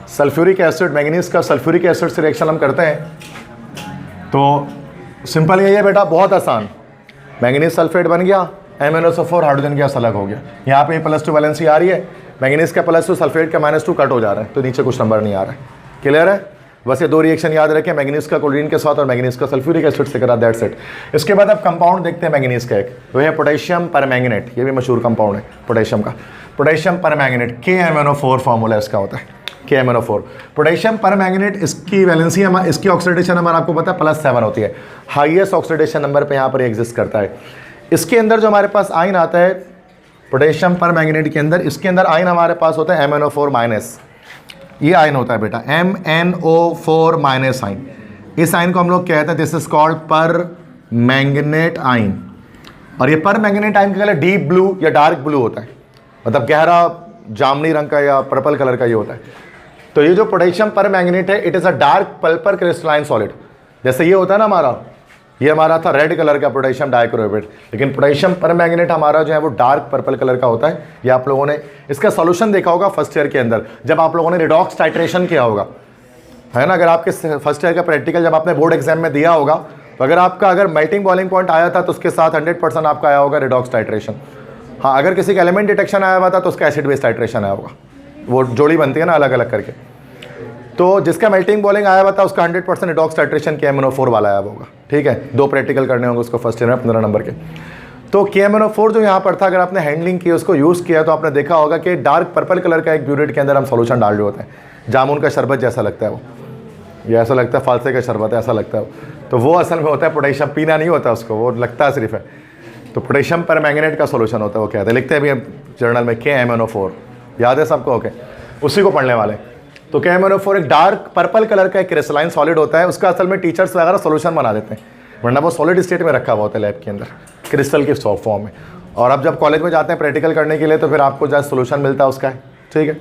sulphuric acid, manganese का सल्फ्यूरिक एसिड से रिएक्शन हम करते हैं। तो सिंपल यही है बेटा, बहुत आसान। मैंगनीज सल्फेट बन गया, MnSO4 हाइड्रोजन गैस अलग हो गया। यहाँ पे +2 वैलेंसी आ रही है, मैंगनीज का +2 सल्फेट का -2 कट हो जा रहा है, तो नीचे कुछ नंबर नहीं आ रहा है। क्लियर है। बस ये 2 रिएक्शन याद रखें, मैंगनीज का क्लोरीन के साथ और मैंगनीज का सल्फ्यूरिक एसिड से करा, दैट्स इट। इसके बाद आप कंपाउंड देखते हैं मैंगनीज का एक, वो है पोटेशियम परमैंगनेट, ये भी मशहूर कंपाउंड है पोटेशियम का, पोटेशियम परमैंगनेट, KMnO4 फॉर्मूला इसका होता है, KMnO4। पोटेशियम परमैंगनेट, इसकी वैलेंसी इसकी ऑक्सीडेशन नंबर आपको पता है +7 होती है, हाईएस्ट ऑक्सीडेशन नंबर पे यहाँ पर एग्जिस्ट करता है। इसके अंदर जो हमारे पास आयन आता है पोटेशियम परमैंगनेट के अंदर, इसके अंदर आयन हमारे पास होता है MnO4-, ये आयन होता है बेटा MnO4- आयन। इस आयन को हम लोग कहते हैं this is called permanganate ion. और ये परमैंगनेट आयन का कलर डीप ब्लू या डार्क ब्लू होता है, मतलब गहरा जामुनी रंग का या पर्पल कलर का ये होता है। तो ये जो पोटेशियम परमैंगनेट है, it is a dark पल्पर crystalline solid. जैसे ये होता है ना हमारा, ये हमारा था रेड कलर का पोटेशियम डाइक्रोमेट, लेकिन पोटेशियम परमैंगनेट हमारा जो है वो डार्क पर्पल कलर का होता है। ये आप लोगों ने इसका सॉल्यूशन देखा होगा फर्स्ट ईयर के अंदर, जब आप लोगों ने रिडॉक्स टाइट्रेशन किया होगा, है ना। अगर आपके फर्स्ट ईयर का प्रैक्टिकल जब आपने बोर्ड एग्जाम में दिया होगा, तो अगर मेल्टिंग बॉइलिंग पॉइंट आया था तो उसके साथ 100% आपका आया होगा रिडॉक्स टाइट्रेशन। हाँ, अगर किसी का एलिमेंट डिटेक्शन आया हुआ था तो उसका एसिड बेस टाइट्रेशन आया होगा, वो जोड़ी बनती है ना अलग अलग करके। तो जिसका मेल्टिंग बॉइलिंग आया हुआ था उसका 100% रिडॉक्स टाइट्रेशन KMnO4 वाला आया होगा, ठीक है। 2 प्रैक्टिकल करने होंगे उसको फर्स्ट ईयर में 15 नंबर के। तो KMnO4 जो यहाँ पर था, अगर आपने हैंडलिंग की, उसको यूज़ किया, तो आपने देखा होगा कि डार्क पर्पल कलर का एक ब्यूरेट के अंदर हम सॉल्यूशन डाल रहे होते हैं, जामुन का शरबत जैसा लगता है वो, ये ऐसा लगता है फालसे का शरबत है, ऐसा लगता है। तो वो असल में होता है पोटेशियम, पीना नहीं होता उसको, वो लगता है सिर्फ है। तो पोटेशियम परमैंगनेट का सॉल्यूशन होता है, वो कहते हैं, लिखते हैं अभी जर्नल में KMnO4, याद है सबको? ओके, उसी को पढ़ने वाले। तो KMnO4 एक डार्क पर्पल कलर का एक क्रिस्टलाइन सॉलिड होता है, उसका असल में टीचर्स वगैरह सॉल्यूशन बना देते हैं, वरना वो सॉलिड स्टेट में रखा हुआ होता है लैब के अंदर क्रिस्टल के फॉर्म में। और अब जब कॉलेज में जाते हैं प्रैक्टिकल करने के लिए, तो फिर आपको जहाँ सॉल्यूशन मिलता है उसका है, ठीक है।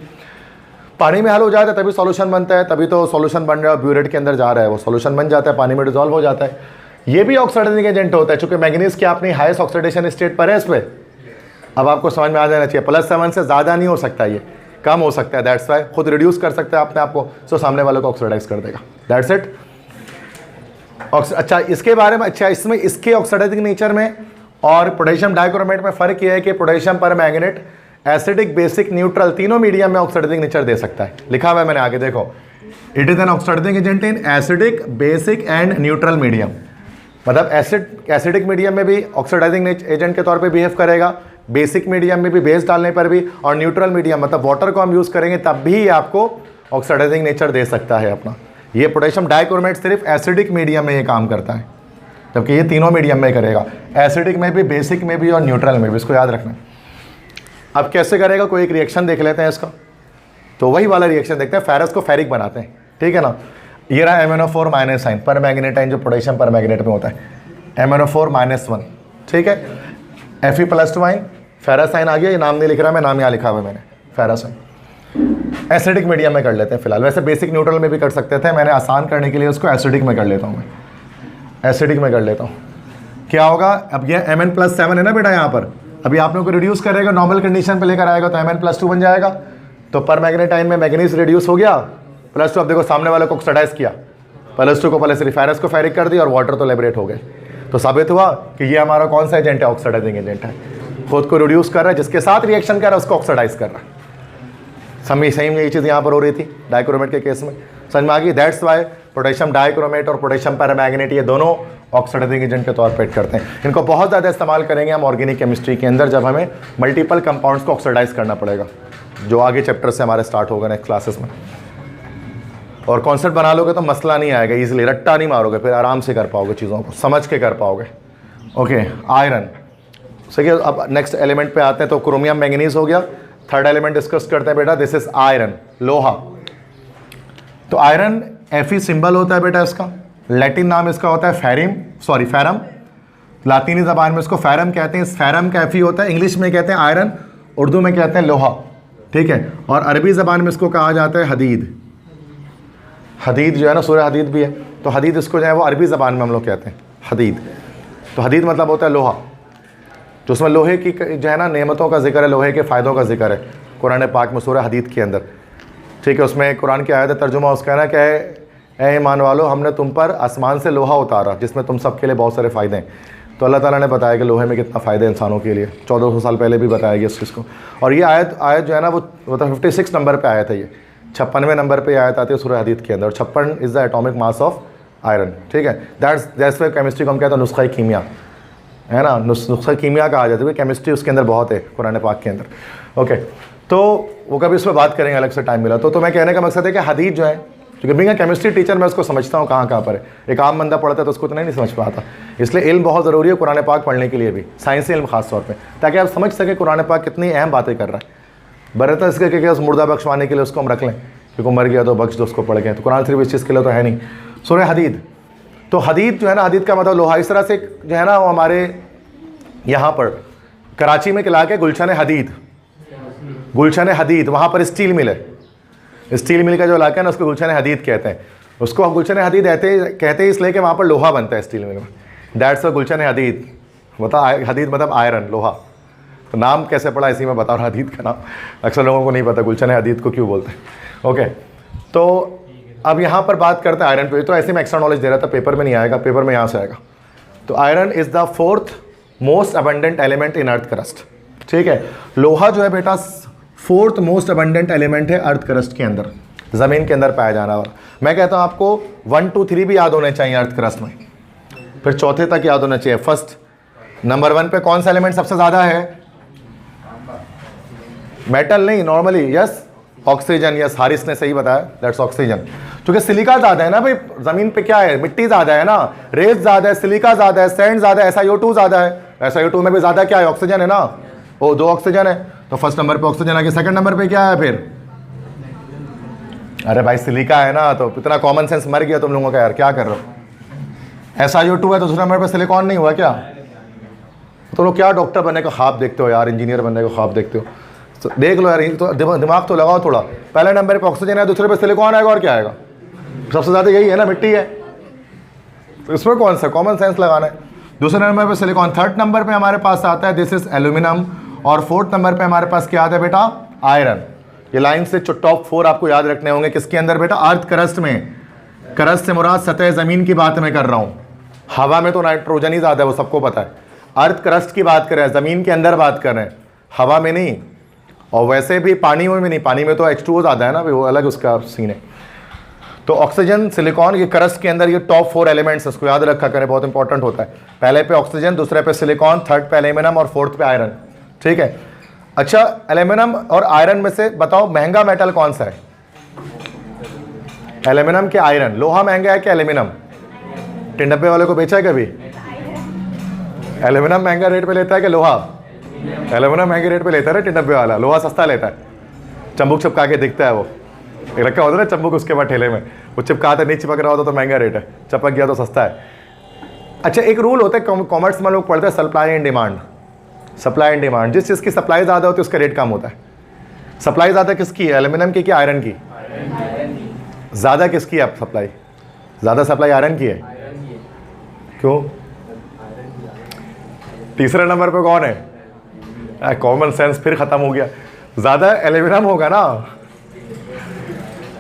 पानी में हल हो जाता है तभी सॉल्यूशन बनता है, तभी तो सॉल्यूशन बन रहा है, ब्यूरेट के अंदर जा रहा है, वो सॉल्यूशन बन जाता है, पानी में डिजॉल्व हो जाता है। ये भी ऑक्सीडाइजिंग एजेंट होता है, चूंकि मैंगनीज की अपनी हाईएस्ट ऑक्सीडेशन स्टेट पर है इस पर। अब आपको समझ में आ जाना चाहिए, +7 से ज़्यादा नहीं हो सकता, ये कम हो सकता है, दैट्स वाई खुद रिड्यूस कर सकता है अपने आप को, तो सामने वाले को ऑक्सीडाइज कर देगा, दैट्स इट। अच्छा, इसके बारे में, अच्छा इसमें इसके ऑक्सीडाइजिंग नेचर में और पोटेशियम डाइक्रोमेट में फ़र्क यह है कि potassium permanganate acidic, basic, neutral तीनों मीडियम में ऑक्सीडाइजिंग नेचर दे सकता है। लिखा हुआ है मैंने आगे, देखो, it is an oxidising agent in acidic, basic and neutral medium. मतलब एसिडिक मीडियम में भी ऑक्सीडाइजिंग एजेंट के तौर पे बिहेव करेगा, बेसिक मीडियम में भी बेस डालने पर भी, और न्यूट्रल मीडियम मतलब वाटर को हम यूज़ करेंगे तब भी ये आपको ऑक्सीडाइजिंग नेचर दे सकता है अपना। ये पोटेशियम डाइक्रोमेट सिर्फ एसिडिक मीडियम में ये काम करता है, जबकि ये तीनों मीडियम में करेगा, एसिडिक में भी, बेसिक में भी और न्यूट्रल में भी, इसको याद रखना। अब कैसे करेगा, कोई एक रिएक्शन देख लेते हैं इसका। तो वही वाला रिएक्शन देखते हैं, फेरस को फेरिक बनाते हैं, ठीक है ना। ये रहा MnO4- आयन, परमैंगनेट आयन जो पोटेशियम परमैंगनेट में होता है, MnO4-1, ठीक है। Fe+2 आयन, फेरस आयन आ गया, ये नाम नहीं लिख रहा मैं, नाम यहाँ लिखा हुआ है मैंने, फेरस आयन। एसिडिक मीडियम में कर लेते हैं फिलहाल, वैसे बेसिक न्यूट्रल में भी कर सकते थे, मैंने आसान करने के लिए उसको एसिडिक में कर लेता हूँ, मैं एसिडिक में कर लेता हूँ। क्या होगा, अब ये Mn+7 है ना बेटा यहाँ पर, अभी आप लोगों को रिड्यूस करेगा, नॉर्मल कंडीशन पे लेकर आएगा तो Mn+2 बन जाएगा। तो परमैंगनेट आयन में मैंगनीज रिड्यूस हो गया, +2, अब देखो सामने वाले को ऑक्सीडाइज किया, +2 को पहले सिर्फ फेरस को फेरिक कर दिया और वाटर तो लिबरेट हो गए। तो साबित हुआ कि ये हमारा कौन सा एजेंट है, ऑक्सीडाइजिंग एजेंट है, खुद को रिड्यूस कर रहा है, जिसके साथ रिएक्शन कर रहा है उसको ऑक्सीडाइज कर रहा है। सही में ये चीज़ यहाँ पर हो रही थी डाइक्रोमेट के केस में, समझ में आ गई। दैट्स वाई पोटेशियम डाइक्रोमेट और पोटेशियम परमैंगनेट ये दोनों ऑक्सीडाइजिंग एजेंट के तौर पर एक्ट करते हैं। इनको बहुत ज़्यादा इस्तेमाल करेंगे हम ऑर्गेनिक केमिस्ट्री के अंदर, जब हमें मल्टीपल कंपाउंड्स को ऑक्सीडाइज करना पड़ेगा, जो आगे चैप्टर से हमारे स्टार्ट होगा नेक्स्ट क्लासेस में। और कॉन्सेप्ट बना लोगे तो मसला नहीं आएगा, इजीली रट्टा नहीं मारोगे, फिर आराम से कर पाओगे, चीज़ों को समझ के कर पाओगे। ओके, आयरन, सही है। अब नेक्स्ट एलिमेंट पे आते हैं, तो क्रोमियम मैंगनीज हो गया। थर्ड एलिमेंट डिस्कस करते हैं बेटा, दिस इज आयरन, लोहा। तो आयरन Fe सिंबल होता है बेटा इसका, लैटिन नाम इसका होता है फेरम, लातीनी ज़बान में इसको फेरम कहते हैं, इस फेरम का Fe होता है, इंग्लिश में कहते हैं आयरन, उर्दू में कहते हैं लोहा, ठीक है। और अरबी ज़बान में इसको कहा जाता है हदीद। हदीद जो है ना, सूरह हदीद भी है, तो हदीद इसको जो है वो अरबी ज़बान में हम लोग कहते हैं हदीद। तो हदीद मतलब होता है लोहा, जो उसमें लोहे की जो है ना नेमतों का जिक्र है, लोहे के फ़ायदों का जिक्र है कुरान पाक में सूरह हदीद के अंदर, ठीक है। उसमें कुरान की आयत तर्जुमा उसका है ना कि ए ईमान वालो, हमने तुम पर आसमान से लोहा उतारा जिसमें तुम सबके लिए बहुत सारे फ़ायदे हैं। तो अल्लाह ताला ने बताया कि लोहे में कितना फ़ायदा है इंसानों के लिए, 1400 साल पहले भी बताया गया इस चीज़ को। और ये आयत जो है ना वो 56 नंबर पे आयत है, ये 56वें नंबर पे आयत आती है सूरह हदीद के अंदर। 56 is the atomic mass of iron, ठीक है। दैट्स वाई केमिस्ट्री को हम कहते हैं नुस्खा कीमिया, है ना, नुस्खा कीमिया कहा जाता है, केमिस्ट्री उसके अंदर बहुत है कुरान पाक के अंदर। ओके, तो वो कभी उस पर बात करेंगे, अलग से टाइम मिला तो मैं कहने का मकसद है कि हदीद जो है, क्योंकि बीइंग अ केमिस्ट्री टीचर मैं उसको समझता हूँ कहाँ पर है। एक आम बंदा पढ़ता है तो उसको उतना नहीं समझ पाता, इसलिए इल्म बहुत ज़रूरी है कुरान पाक पढ़ने के लिए भी, साइंसी इल्म खास तौर पे, ताकि आप समझ सकें कुरान पाक कितनी अहम बातें कर रहा है। बरता इसके कि उस मुर्दा बख्शवाने के लिए उसको हम रख लें, क्योंकि मर गया तो बख्श दो उसको पढ़ गए, तो कुरान सिर्फ इस चीज़ के लिए तो है नहीं। सूरह हदीद, तो हदीद जो है ना, हदीद का मतलब लोहा। इस तरह से जो है ना वो हमारे यहाँ पर कराची में इलाके गुलशन हदीद, गुलशन हदीद, वहाँ पर स्टील मिल है। स्टील मिल का जो इलाका है ना उसको गुलशन हदीद कहते हैं। उसको गुलशन हदीद कहते हैं इसलिए कि वहाँ पर लोहा बनता है स्टील मिल में। दैट्स अ गुलशन हदीद, बता हदीद मतलब आयरन, लोहा। तो नाम कैसे पड़ा इसी में बता रहा, हदीद का नाम अक्सर लोगों को नहीं पता गुलशन हदीद को क्यों बोलते हैं। ओके, तो अब यहाँ पर बात करते हैं आयरन पे। तो ऐसे में एक्स्ट्रा नॉलेज दे रहा था, पेपर में नहीं आएगा, पेपर में यहाँ से आएगा। तो iron is the 4th most abundant element in earth crust, ठीक है। लोहा जो है बेटा 4th मोस्ट अबंडेंट एलिमेंट है अर्थ क्रस्ट के अंदर, ज़मीन के अंदर पाया जाना वाला। मैं कहता हूँ आपको 1 2 3 भी याद होने चाहिए अर्थ क्रस्ट में, फिर चौथे तक याद होना चाहिए। फर्स्ट नंबर 1 पे कौन सा एलिमेंट सबसे ज़्यादा है? मेटल नहीं, normally yes oxygen, yes Haris ने सही बताया, दैट्स ऑक्सीजन। क्योंकि सिलिका ज़्यादा है ना भाई, ज़मीन पे क्या है, मिट्टी ज़्यादा है ना, रेत ज़्यादा है, सिलिका ज़्यादा है, सैंड ज़्यादा है, SiO2 ज़्यादा है। SiO2 में भी ज़्यादा क्या है, ऑक्सीजन है ना, वो 2 ऑक्सीजन है। तो फर्स्ट नंबर पे ऑक्सीजन आ गया। सेकंड नंबर पे क्या है फिर? अरे भाई सिलिका है ना, तो इतना कॉमन सेंस मर गया तुम लोगों का यार, क्या कर रहे हो। SiO2 है तो दूसरे नंबर पे सिलिकॉन नहीं हुआ क्या? तो लोग क्या डॉक्टर बनने का ख्वाब देखते हो यार, इंजीनियर बनने का ख्वाब देखते हो, तो देख लो यार, तो दिमाग तो लगाओ थोड़ा। पहले नंबर पे ऑक्सीजन है, दूसरे पे सिलिकॉन आएगा, और क्या आएगा? सबसे ज़्यादा यही है ना, मिट्टी है, तो इसमें कौन सा कॉमन सेंस लगाना है। दूसरे नंबर पे सिलिकॉन। थर्ड नंबर पे हमारे पास आता है दिस इज एल्यूमिनियम, और फोर्थ नंबर पे हमारे पास क्या आता है बेटा? आयरन। ये लाइन से टॉप 4 आपको याद रखने होंगे। किसके अंदर बेटा? अर्थ क्रस्ट में। क्रस्ट से मुराद सतह ज़मीन की बात मैं कर रहा हूँ, हवा में तो नाइट्रोजन ही ज़्यादा है, वो सबको पता है। अर्थ क्रस्ट की बात कर रहे हैं, ज़मीन के अंदर बात कर रहे हैं, हवा में नहीं। और वैसे भी पानी में भी नहीं, पानी में तो H2O ज़्यादा है ना, वो अलग उसका सीन है। तो ऑक्सीजन, सिलिकॉन, ये क्रस्ट के अंदर ये टॉप 4 एलिमेंट्स, इसको याद रखा करें, बहुत इंपॉर्टेंट होता है। पहले पे ऑक्सीजन, दूसरे पे सिलिकॉन, थर्ड पे एल्यूमिनियम और फोर्थ पे आयरन, ठीक है। अच्छा, एल्यूमिनियम और आयरन में से बताओ महंगा मेटल कौन सा है? एल्यूमिनियम के आयरन? लोहा महंगा है कि एल्यूमिनियम? टिन डब्बे वाले को बेचा है कभी? एल्यूमिनियम महंगा रेट पे लेता है कि लोहा? एल्यूमिनियम महंगे रेट पे लेता है ना टिन डब्बे वाला, लोहा सस्ता लेता है। चंबुक चिपका के दिखता है, वो रखा होता है ना चंबुक उसके बाद ठेले में, वो चिपकाते नहीं चिपक रहा होता तो महंगा रेट है, चिपक गया तो सस्ता है। अच्छा, एक रूल होता है कॉमर्स में लोग पढ़ते हैं, supply and demand. Supply and demand, जिस चीज़ की सप्लाई ज़्यादा होती है उसका रेट कम होता है। सप्लाई ज़्यादा किसकी है, एल्यूमिनियम की कि आयरन की? ज़्यादा किसकी है सप्लाई? ज़्यादा सप्लाई आयरन की है। क्यों? तीसरे नंबर पे कौन है? कॉमन सेंस फिर ख़त्म हो गया, ज़्यादा एल्यूमिनियम होगा ना,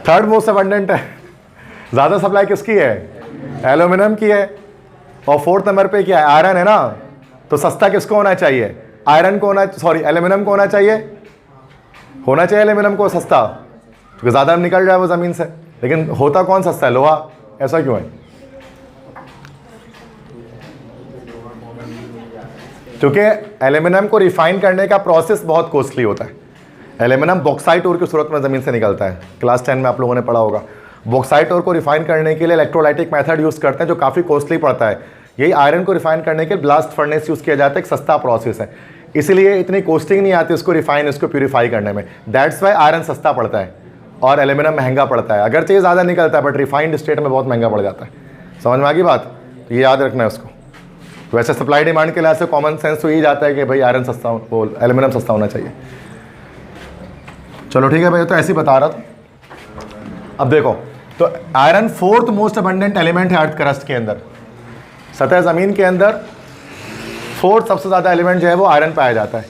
थर्ड मोस्ट अबंडेंट है। ज़्यादा सप्लाई किसकी है? एल्यूमिनियम की है। और फोर्थ नंबर पे क्या है? आयरन है ना। तो सस्ता किसको होना चाहिए? आयरन को होना, सॉरी एल्यूमिनियम को होना चाहिए, होना चाहिए एल्यूमिनियम को सस्ता, क्योंकि ज़्यादा निकल जाए वो ज़मीन से। लेकिन होता कौन सस्ता है? लोहा। ऐसा क्यों है? क्योंकि एल्यूमिनियम को रिफाइन करने का प्रोसेस बहुत कॉस्टली होता है। एल्यूमिनियम बॉक्साइट ओर की सूरत में ज़मीन से निकलता है, क्लास 10 में आप लोगों ने पढ़ा होगा। बॉक्साइट ओर को रिफाइन करने के लिए इलेक्ट्रोलाइटिक मेथड यूज़ करते हैं, जो काफ़ी कॉस्टली पड़ता है। यही आयरन को रिफाइन करने के लिए ब्लास्ट फर्नेस यूज़ किया जाता है, एक सस्ता प्रोसेस है, इसलिए इतनी कॉस्टिंग नहीं आती उसको रिफाइन, इसको प्यूरीफाई करने में। दैट्स वाई आयरन सस्ता पड़ता है और एल्यूमिनियम महंगा पड़ता है। अगर चाहिए ज़्यादा निकलता है, बट रिफाइंड स्टेट में बहुत महंगा पड़ जाता है। समझ में आ गई बात? तो ये याद रखना है उसको। वैसे सप्लाई डिमांड के लिहाज से कॉमन सेंस तो यही जाता है कि भाई आयरन सस्ता, वो एल्यूमिनियम सस्ता होना चाहिए। चलो ठीक है भाई, तो ऐसे ही बता रहा था। अब देखो, तो iron fourth most abundant element है अर्थ क्रस्ट के अंदर। सतह ज़मीन के अंदर फोर्थ सबसे ज़्यादा एलिमेंट जो है वो आयरन पाया जाता है।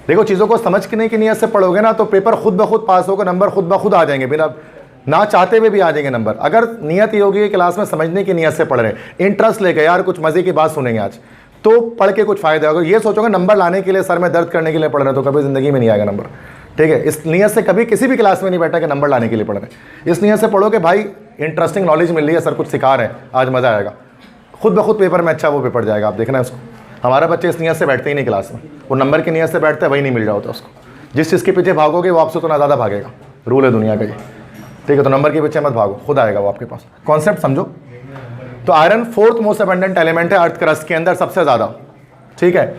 देखो, चीज़ों को समझने की नीयत से पढ़ोगे ना तो पेपर खुद ब खुद पास होगा, नंबर खुद ब खुद आ जाएंगे, बिना ना चाहते हुए भी आ जाएंगे नंबर। अगर नियत ये होगी कि क्लास में समझने की नीयत से पढ़ रहे हैं, इंटरेस्ट लेके यार कुछ मज़े की बात सुनेंगे आज, तो पढ़ के कुछ फ़ायदा होगा। ये सोचोगे नंबर लाने के लिए, सर में दर्द करने के लिए पढ़ रहे हैं, तो कभी ज़िंदगी में नहीं आएगा नंबर। ठीक है। इस नियत से कभी किसी भी क्लास में नहीं बैठा कि नंबर लाने के लिए पढ़ रहे हैं, इस नियत से पढ़ो कि भाई इंटरेस्टिंग नॉलेज मिल रही है, सर कुछ सिखा रहे हैं, आज मज़ा आएगा, खुद ब खुद पेपर में अच्छा वो पेपर जाएगा। आप देखना है उसको। हमारा बच्चे इस नियत से बैठते ही नहीं क्लास में, वो नंबर की नियत से बैठते हैं, वही नहीं मिल रहा होता उसको। जिस चीज़ के पीछे भागोगे वो आपसे उतना ज़्यादा भागेगा, रूल है दुनिया का ये, ठीक है। तो नंबर के पीछे मत भागो, खुद आएगा वो आपके पास। कॉन्सेप्ट समझो। तो iron 4th most abundant element है अर्थ क्रस्ट के अंदर सबसे ज़्यादा, ठीक है।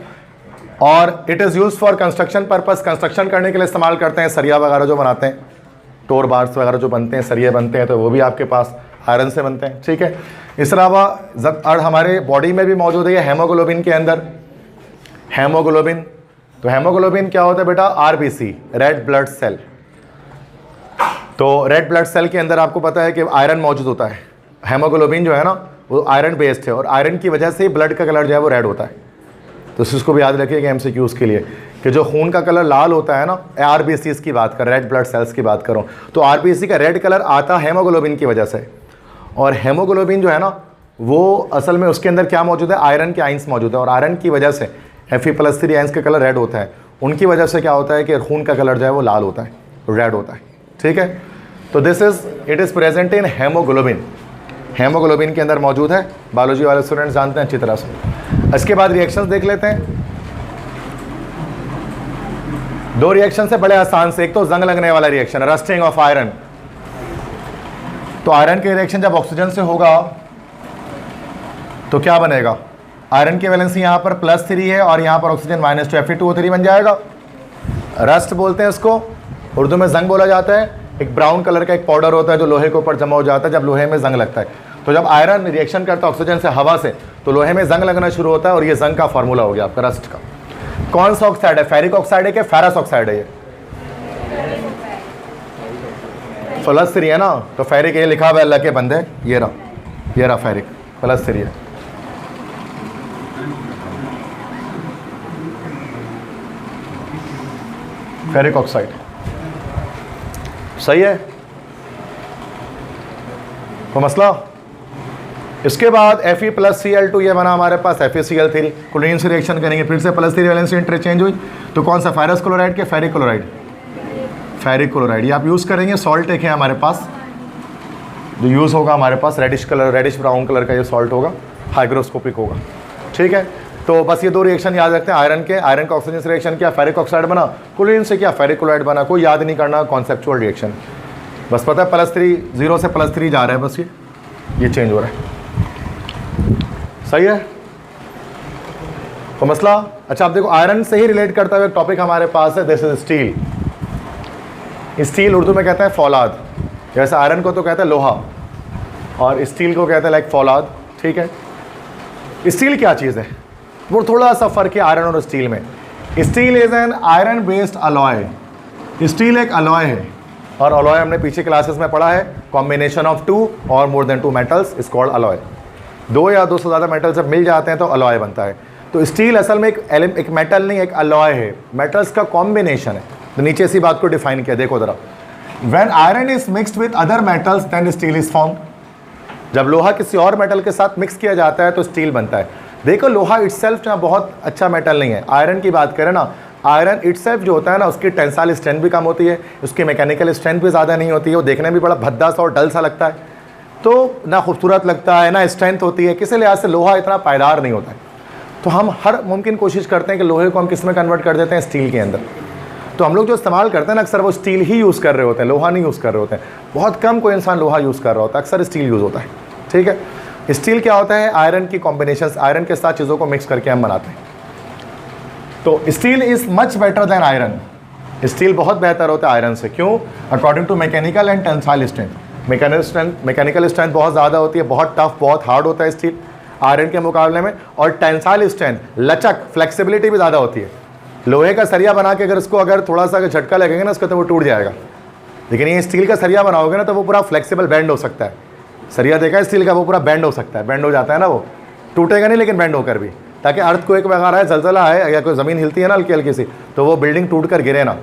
और it is use for construction purpose, construction करने के लिए इस्तेमाल करते हैं। सरिया वगैरह जो बनाते हैं, टोर बार्स वगैरह जो बनते हैं, सरिये बनते हैं, तो वो भी आपके पास आयरन से बनते हैं, ठीक है। इस अलावा और हमारे बॉडी में भी मौजूद है ये हेमोग्लोबिन के अंदर, हेमोग्लोबिन। तो हेमोग्लोबिन क्या होता है बेटा? RBC, red blood cell. तो रेड ब्लड सेल के अंदर आपको पता है कि आयरन मौजूद होता है। हेमोग्लोबिन जो है ना वो आयरन बेस्ड है, और आयरन की वजह से ही ब्लड का कलर जो है वो रेड होता है। तो इसको भी याद रखिएगा एमसीक्यूज़ के लिए कि जो खून का कलर लाल होता है ना, आरबीसीज़ की बात कर, रेड ब्लड सेल्स की बात करूँ, तो आरबीसी का रेड कलर आता है हेमोग्लोबिन की वजह से। और हेमोग्लोबिन जो है ना वो असल में उसके अंदर क्या मौजूद है? आयरन के आइंस मौजूद है, और आयरन की वजह से Fe+3 आइंस का कलर रेड होता है। उनकी वजह से क्या होता है कि खून का कलर जो है वो लाल होता है, रेड होता है, ठीक है। तो it is present in haemoglobin, haemoglobin के अंदर मौजूद है। बायोलॉजी वाले स्टूडेंट्स जानते हैं अच्छी तरह से। इसके बाद रिएक्शंस देख लेते हैं। 2 रिएक्शन से बड़े आसान से, एक तो जंग लगने वाला रिएक्शन, रस्टिंग ऑफ आयरन। तो आयरन के रिएक्शन जब ऑक्सीजन से होगा तो क्या बनेगा? आयरन की वैलेंसी यहाँ पर +3 है और यहाँ पर ऑक्सीजन -2 Fe2O3 बन जाएगा। रस्ट बोलते हैं इसको, उर्दू में जंग बोला जाता है। एक ब्राउन कलर का एक पाउडर होता है जो लोहे के ऊपर जमा हो जाता है जब लोहे में जंग लगता है। तो जब आयरन रिएक्शन करता है ऑक्सीजन से, हवा से, तो लोहे में जंग लगना शुरू होता है, और ये जंग का फार्मूला हो गया आपका रस्ट का। कौन सा ऑक्साइड है? फेरिक ऑक्साइड है कि फेरस ऑक्साइड है? ये +3 है ना, तो फेरिक ये लिखा हुआ है अल्लाह के बंदे, ये रहा फेरिक, +3 है। फेरिक ऑक्साइड सही है, तो मसला। इसके बाद Fe+Cl2 ये बना हमारे पास FeCl3, क्लोरीन से रिएक्शन करेंगे, फिर से +3 वैलेंसी इंटरचेंज हुई, तो कौन सा? फेरस क्लोराइड के फेरिक क्लोराइड? Ferric chloride. ये आप यूज़ करेंगे, सॉल्ट एक है हमारे पास जो यूज़ होगा हमारे पास, रेडिश ब्राउन कलर का ये सॉल्ट होगा, हाइग्रोस्कोपिक होगा, ठीक है। तो बस ये 2 रिएक्शन याद रखते हैं। आयरन का ऑक्सीजन से रिएक्शन किया, फेरिक ऑक्साइड बना, क्लोरीन से किया, फेरिक क्लोराइड बना। कोई याद नहीं करना, कॉन्सेप्चुअल रिएक्शन, बस पता है +3, 0 से +3 जा रहा है, बस ये चेंज हो रहा है, सही है। तो मसला अच्छा, आप देखो आयरन से ही रिलेट करता हुआ एक टॉपिक हमारे पास है, this is steel. Steel Urdu में कहते हैं फौलाद, जैसे आयरन को तो कहते हैं लोहा और स्टील को कहते हैं लाइक फौलाद, ठीक है। स्टील क्या चीज़ है? वो थोड़ा सा फ़र्क है आयरन और स्टील में। Steel is an iron based alloy, steel एक अलॉय है, और अलॉय हमने पीछे क्लासेस में पढ़ा है, कॉम्बिनेशन ऑफ 2 और more than 2 metals is called alloy. 2 या 2 से ज़्यादा मेटल जब मिल जाते हैं तो अलॉय बनता है। तो स्टील असल में एक मेटल नहीं, एक अलॉय है, मेटल्स का कॉम्बिनेशन है। तो नीचे इसी बात को डिफाइन किया, देखो ज़रा, when iron is mixed with other metals then steel is formed. जब लोहा किसी और मेटल के साथ मिक्स किया जाता है तो स्टील बनता है। देखो लोहा इटसेल्फ जो बहुत अच्छा मेटल नहीं है। आयरन की बात करें ना, आयरन इटसेल्फ जो होता है ना, उसकी टेंसाइल स्ट्रेंथ भी कम होती है, उसकी मैकेनिकल स्ट्रेंथ भी ज़्यादा नहीं होती है, वो देखने में बड़ा भद्दा सा और डल सा लगता है, तो ना खूबसूरत लगता है ना स्ट्रेंथ होती है, किसी लिहाज से लोहा इतना पायदार नहीं होता है। तो हम हर मुमकिन कोशिश करते हैं कि लोहे को हम किस में कन्वर्ट कर देते हैं? स्टील के अंदर। तो हम लोग जो इस्तेमाल करते हैं ना, अक्सर वो स्टील ही यूज़ कर रहे होते हैं, लोहा नहीं यूज़ कर रहे होते हैं। बहुत कम कोई इंसान लोहा यूज़ कर रहा होता है, अक्सर स्टील यूज़ होता है, ठीक है। स्टील क्या होता है? आयरन की कॉम्बिनेशन, आयरन के साथ चीज़ों को मिक्स करके हम बनाते हैं। तो steel is much better than iron, steel बहुत बेहतर होता है आयरन से। क्यों? According to mechanical and tensile strength. Mechanical strength बहुत ज़्यादा होती है, बहुत टफ, बहुत हार्ड होता है स्टील आयरन के मुकाबले में, और टेंसाइल स्ट्रेंथ, लचक, फ्लेक्सिबिलिटी भी ज़्यादा होती है। लोहे का सरिया बना के अगर इसको अगर थोड़ा सा झटका लगेगा ना इसका, तो वो टूट जाएगा। लेकिन ये स्टील का सरिया बनाओगे ना तो वो पूरा फ्लेक्सिबल बेंड हो सकता है। सरिया देखा है स्टील का, वो पूरा बेंड हो सकता है, बेंड हो जाता है ना, वो टूटेगा नहीं लेकिन बेंड होकर भी, ताकि अर्थ को एक वगैरह है, जलजला है या कोई ज़मीन हिलती है ना हल्की हल्की सी, तो वो बिल्डिंग टूट कर गिरे ना।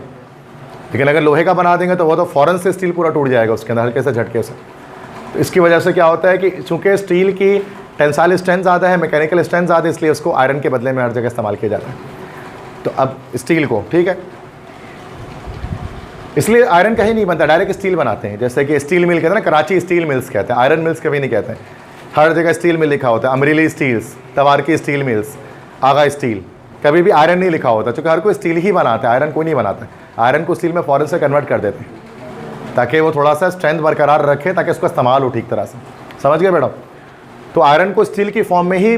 लेकिन अगर लोहे का बना देंगे तो वो तो फ़ौरन से स्टील पूरा टूट जाएगा उसके अंदर हल्के से झटके से। तो इसकी वजह से क्या होता है कि चूँकि स्टील की टेंसाइल स्ट्रेंथ ज़्यादा है, मैकेनिकल स्ट्रेंथ ज़्यादा है, इसलिए उसको आयरन के बदले में हर जगह इस्तेमाल किया जाता है। तो अब स्टील को, ठीक है, इसलिए आयरन कहीं नहीं बनता, डायरेक्ट स्टील बनाते हैं। जैसे कि स्टील मिल कहते हैं ना, कराची स्टील मिल्स कहते हैं, आयरन मिल्स कभी नहीं कहते हैं। हर जगह स्टील मिल लिखा होता है, अमरीली स्टील्स, तवारकी स्टील मिल्स, आगा स्टील, कभी भी आयरन नहीं लिखा होता, क्योंकि हर कोई स्टील ही बनाता है, आयरन कोई नहीं बनाता है। आयरन को स्टील में फ़ौरन से कन्वर्ट कर देते हैं ताकि वो थोड़ा सा स्ट्रेंथ बरकरार रखे, ताकि उसका इस्तेमाल हो ठीक तरह से। समझ गए मैडम? तो आयरन को स्टील की फॉर्म में ही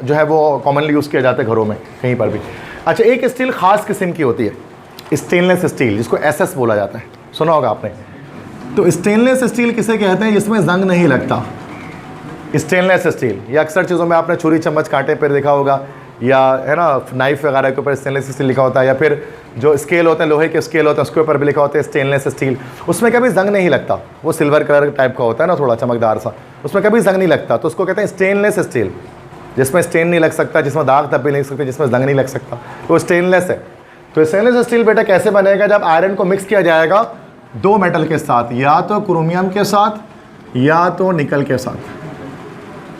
जो है वो कॉमनली यूज़ किया जाता है घरों में कहीं पर भी। अच्छा, एक स्टील ख़ास किस्म की होती है, स्टेनलेस स्टील, जिसको एसएस बोला जाता है, सुना होगा आपने। तो स्टेनलेस स्टील किसे कहते हैं? जिसमें जंग नहीं लगता, स्टेनलेस स्टील। या अक्सर चीज़ों में आपने छुरी चम्मच कांटे पर देखा होगा, या है ना नाइफ वगैरह के ऊपर स्टेनलेस स्टील लिखा होता है, या फिर जो स्केल होते हैं, लोहे के स्केल होते हैं, उसके ऊपर भी लिखा होता है स्टेनलेस स्टील। उसमें कभी जंग नहीं लगता, वो सिल्वर कलर टाइप का होता है ना, थोड़ा चमकदार सा, उसमें कभी जंग नहीं लगता, तो उसको कहते हैं स्टेनलेस स्टील, जिसमें स्टेन नहीं लग सकता, जिसमें दाग धब्बे नहीं लग सकते, जिसमें जंग नहीं लग सकता, तो स्टेनलेस है। तो स्टेनलेस स्टील बेटा कैसे बनेगा? जब आयरन को मिक्स किया जाएगा दो मेटल के साथ, या तो क्रोमियम के साथ या तो निकल के साथ।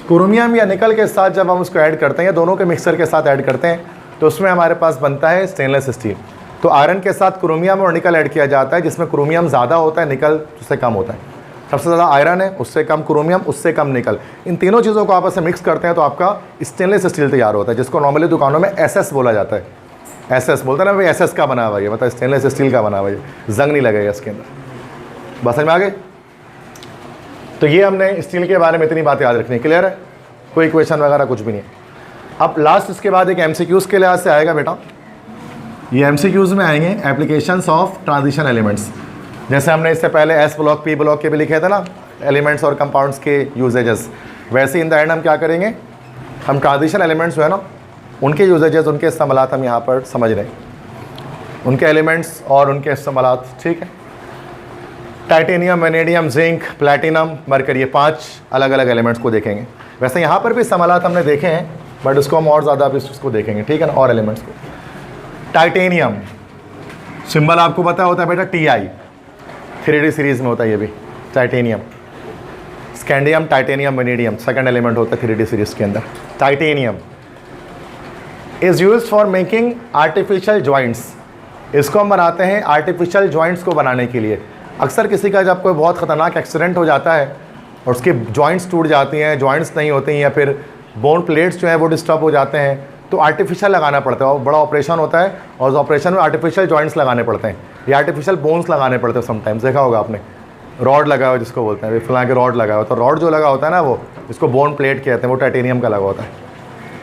क्रोमियम या निकल के साथ जब हम उसको ऐड करते हैं, या दोनों के मिक्सर के साथ ऐड करते हैं, तो उसमें हमारे पास बनता है स्टेनलेस स्टील। तो आयरन के साथ क्रोमियम और निकल ऐड किया जाता है, जिसमें क्रोमियम ज़्यादा होता है, निकल उससे कम होता है। सबसे ज़्यादा आयरन है, उससे कम क्रोमियम, उससे कम निकल। इन तीनों चीज़ों को आपस में मिक्स करते हैं तो आपका स्टेनलेस स्टील तैयार होता है, जिसको नॉर्मली दुकानों में एसएस बोला जाता है। एसएस बोलते हैं ना भाई, एसएस का बना हुआ है, मतलब स्टेनलेस स्टील का बना हुआ है, जंग नहीं लगेगा इसके अंदर। बस समझ में आ गए? तो ये हमने स्टील के बारे में इतनी बात याद रखनी। क्लियर है? कोई क्वेश्चन वगैरह कुछ भी नहीं। अब लास्ट इसके बाद एक एमसीक्यूज़ के लिहाज से आएगा बेटा, ये एमसीक्यूज़ में आएंगे एप्लीकेशंस ऑफ ट्रांजिशन एलिमेंट्स। जैसे हमने इससे पहले एस ब्लॉक पी ब्लॉक के भी लिखे थे ना, एलिमेंट्स और कंपाउंड्स के यूजेजेस, वैसे इन द एंड हम क्या करेंगे, हम ट्रांजिशन एलिमेंट्स जो है ना, उनके यूजेजेस, उनके इस्तेमालात हम यहाँ पर समझ रहे हैं, उनके एलिमेंट्स और उनके इस्तेमालात। ठीक है? Titanium, vanadium, zinc, platinum, mercury, ये 5 अलग अलग एलिमेंट्स को देखेंगे। वैसे यहाँ पर भी इस्तेमालात हमने देखे हैं, बट उसको हम और ज़्यादा भी उसको देखेंगे। ठीक है ना? और एलिमेंट्स को। टाइटेनियम सिंबल आपको पता होता है बेटा, TI, 3D सीरीज़ में होता है ये भी titanium. Scandium, titanium, vanadium second element होता है 3D सीरीज़ के अंदर। Titanium is used for making artificial joints. इसको हम बनाते हैं आर्टिफिशियल जॉइंट्स को बनाने के लिए। अक्सर किसी का जब कोई बहुत ख़तरनाक एक्सीडेंट हो जाता है और उसके जॉइंट्स टूट जाती हैं, जॉइंट्स नहीं होती हैं, या फिर बोन प्लेट्स जो हैं वो डिस्टर्ब हो जाते हैं, तो आर्टिफिशियल लगाना पड़ता है। और बड़ा ऑपरेशन होता है, और उस ऑपरेशन में आर्टिफिशियल जॉइंट्स लगाने पड़ते हैं, या आर्टिफिशियल बोन्स लगाने पड़ते हैं। समटाइम्स देखा होगा आपने, रॉड लगा हुआ जिसको बोलते हैं, फलां के रॉड लगा हुआ, तो रॉड जो लगा होता है ना, वो जिसको बोन प्लेट कहते हैं, वो टाइटेनियम का लगा होता है।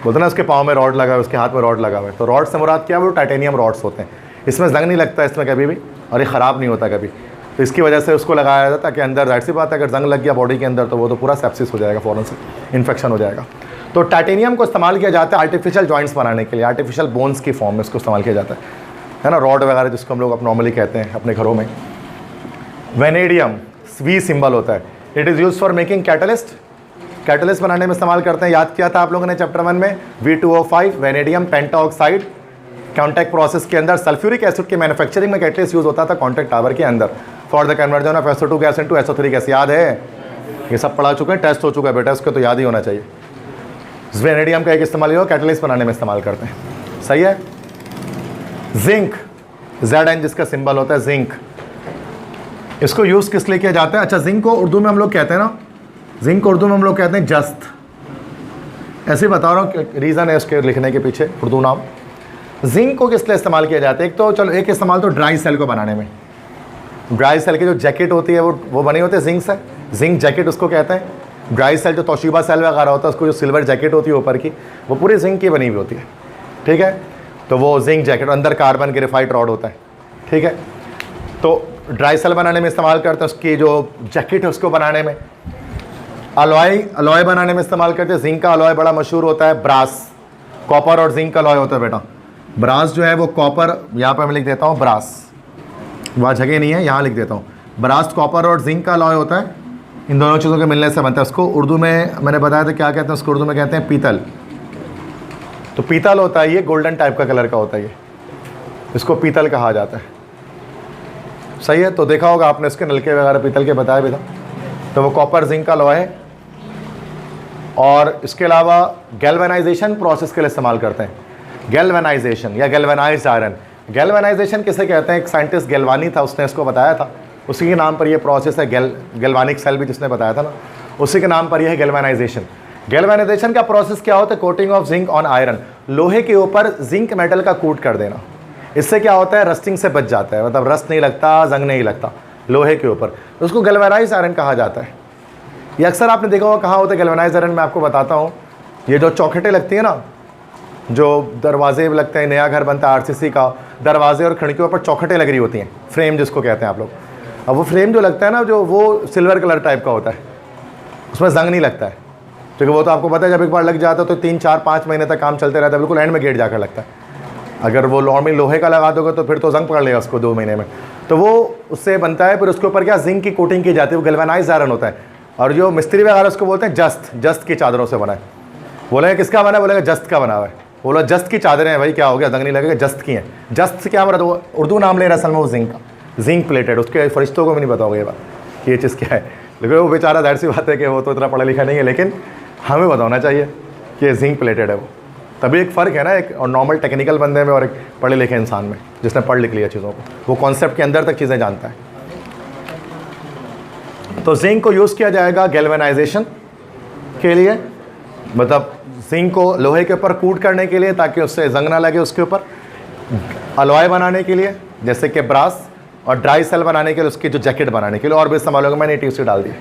बोलते हैं ना उसके पाँव में रॉड लगा हुआ है, उसके हाथ में रॉड लगा हुआ है, तो रॉड से मुराद क्या है? वो टाइटेनियम रॉड्स होते हैं। इसमें जंग नहीं लगता इसमें कभी भी, और ये ख़राब नहीं होता कभी, तो इसकी वजह से उसको लगाया जाता है कि अंदर, जाहिर सी बात है अगर जंग लग गया बॉडी के अंदर तो वो तो पूरा सेप्सिस हो जाएगा, फ़ौरन से इन्फेक्शन हो जाएगा। तो टाइटेनियम को इस्तेमाल किया जाता है आर्टिफिशियल जॉइंट्स बनाने के लिए, आर्टिफिशियल बोन्स की फॉर्म में इसको इस्तेमाल किया जाता है ना, रॉड वगैरह जिसको हम लोग अब नॉर्मली कहते हैं अपने घरों में। वेनेडियम V सिंबल होता है, it is use for making catalyst, catalyst बनाने में इस्तेमाल करते हैं। याद किया था आप लोगों ने चैप्टर 1 में, V2O5 vanadium pentoxide. Contact process के अंदर सल्फ्यूरिक एसिड के मैन्युफैक्चरिंग में कैटलिस्ट यूज़ होता था कॉन्टैक्ट टावर के अंदर, for the conversion of SO2 gas into SO3 gas. याद है? ये सब पढ़ा चुके हैं, टेस्ट हो चुका है बेटा, इसको तो याद ही होना चाहिए। वेनेडियम का एक इस्तेमाल हो कैटलिस्ट बनाने में इस्तेमाल करते हैं। सही है? जिंक, ZN जिसका सिंबल होता है, जिंक, इसको यूज़ किस लिए किया जाता है? अच्छा, जिंक को उर्दू में हम लोग कहते हैं ना, जिंक को उर्दू में हम लोग कहते हैं जस्त। ऐसे ही बता रहा हूँ, रीज़न है इसके लिखने के पीछे उर्दू नाम। जिंक को किस लिए इस्तेमाल किया जाता है? एक तो चलो, एक इस्तेमाल तो ड्राई सेल को बनाने में, ड्राई सेल की जो जैकेट होती है वो बनी होती है जिंक से, जिंक जैकेट उसको कहते हैं। ड्राई सेल जो तोशिबा सेल वगैरह होता है, उसको जो सिल्वर जैकेट होती है ऊपर की, वो पूरी जिंक की बनी हुई होती है। ठीक है? तो वो जिंक जैकेट, अंदर कार्बन ग्रेफाइट रॉड होता है। ठीक है? तो ड्राई सेल बनाने में इस्तेमाल करते हैं, उसकी जो जैकेट है उसको बनाने में। अलॉय बनाने में इस्तेमाल करते हैं। जिंक का अलॉय बड़ा मशहूर होता है, ब्रास, कॉपर और जिंक का अलॉय होता है बेटा। ब्रास जो है वो कॉपर, यहाँ पर मैं लिख देता हूँ ब्रास, वहाँ जगह नहीं है, यहाँ लिख देता हूँ। ब्रास कॉपर और जिंक का अलॉय होता है, इन दोनों चीज़ों के मिलने से बनता है। उसको उर्दू में मैंने बताया था क्या कहते हैं, उसको उर्दू में कहते हैं पीतल। तो पीतल होता है ये, गोल्डन टाइप का कलर का होता है ये, इसको पीतल कहा जाता है। सही है? तो देखा होगा आपने इसके नलके वगैरह पीतल के बताया भी था। तो वो कॉपर जिंक का अलॉय है। और इसके अलावा गैल्वेनाइजेशन प्रोसेस के लिए इस्तेमाल करते हैं। गैल्वेनाइजेशन या गैल्वेनाइज्ड आयरन, गैल्वेनाइजेशन किसे कहते हैं? एक साइंटिस्ट गैल्वानी था, उसने इसको बताया था, उसी के नाम पर ये प्रोसेस है। गैल्वानिक सेल भी जिसने बताया था ना, उसी के नाम पर यह है गैल्वेनाइजेशन। गैल्वेनाइजेशन का प्रोसेस क्या होता है? Coating of zinc on iron, लोहे के ऊपर जिंक मेटल का कोट कर देना। इससे क्या होता है? रस्टिंग से बच जाता है, मतलब रस्ट नहीं लगता, जंग नहीं लगता लोहे के ऊपर, उसको गैल्वेनाइज्ड आयरन कहा जाता है। ये अक्सर आपने देखा होगा कहाँ होता है गैल्वेनाइज्ड आयरन? मैं आपको बताता हूँ, ये जो चौखटें लगती है ना, जो दरवाजे लगते हैं, नया घर बनता है आरसीसी का, दरवाजे और खिड़कियों पर चौखटें लग रही होती हैं, फ्रेम जिसको कहते हैं आप लोग। अब वो फ्रेम जो लगता है ना, जो वो सिल्वर कलर टाइप का होता है, उसमें जंग नहीं लगता है, क्योंकि वो तो आपको पता है जब एक बार लग जाता है तो 3 4 5 महीने तक काम चलते रहता है, बिल्कुल एंड में गेट जाकर लगता है। अगर वो नॉर्मली लोहे का लगा दोगे तो फिर तो जंग पकड़ लेगा उसको 2 महीने में, तो वो उससे बनता है। फिर उसके ऊपर क्या जिंक की कोटिंग की जाती है, वो गैल्वेनाइज्ड आयरन होता है। और जो मिस्त्री वगैरह उसको बोलते हैं जस्त की चादरों से बना है। बोलेंगे किसका बना है? बोलेगा जस्त का बना हुआ है। बोला जस्त की चादरें हैं भाई, क्या हो गया, जंग नहीं लगेगा, जस्त की हैं। जस्त से क्या मतलब? वो उर्दू नाम ले रहा है असल में वो जिंक का, जिंक प्लेटेड। उसके फरिश्तों को भी नहीं पता होगा ये बात कि ये चीज़ क्या है, लेकिन वो बेचारा जाहिर सी बात है कि वो तो इतना पढ़ा लिखा नहीं है, लेकिन हमें बताना चाहिए कि ये जिंक प्लेटेड है वो। तभी एक फ़र्क है ना, एक और नॉर्मल टेक्निकल बंदे में और एक पढ़े लिखे इंसान में, जिसने पढ़ लिख लिया चीज़ों को, वो कॉन्सेप्ट के अंदर तक चीज़ें जानता है। तो जिंक को यूज़ किया जाएगा गैल्वेनाइजेशन के लिए, मतलब जिंक को लोहे के ऊपर कूट करने के लिए ताकि उससे जंग ना लगे उसके ऊपर, अलॉय बनाने के लिए जैसे कि ब्रास, और ड्राई सेल बनाने के लिए उसकी जो जैकेट बनाने के लिए, और भी इस्तेमाल होगा। मैंने TC डाल दिया,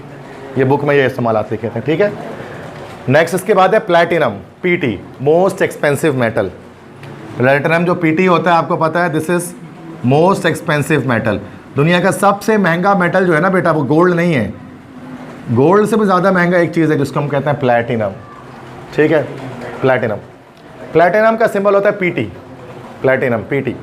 ये बुक में ये इस्तेमाल लिखे थे, ठीक है। नेक्स्ट इसके बाद है platinum, PT, most expensive metal. Platinum जो PT होता है आपको पता है, this is most expensive metal. दुनिया का सबसे महंगा मेटल जो है ना बेटा, वो गोल्ड नहीं है, गोल्ड से भी ज़्यादा महंगा एक चीज़ है जिसको हम कहते हैं प्लैटिनम, ठीक है। प्लैटिनम का सिंबल होता है PT। Platinum PT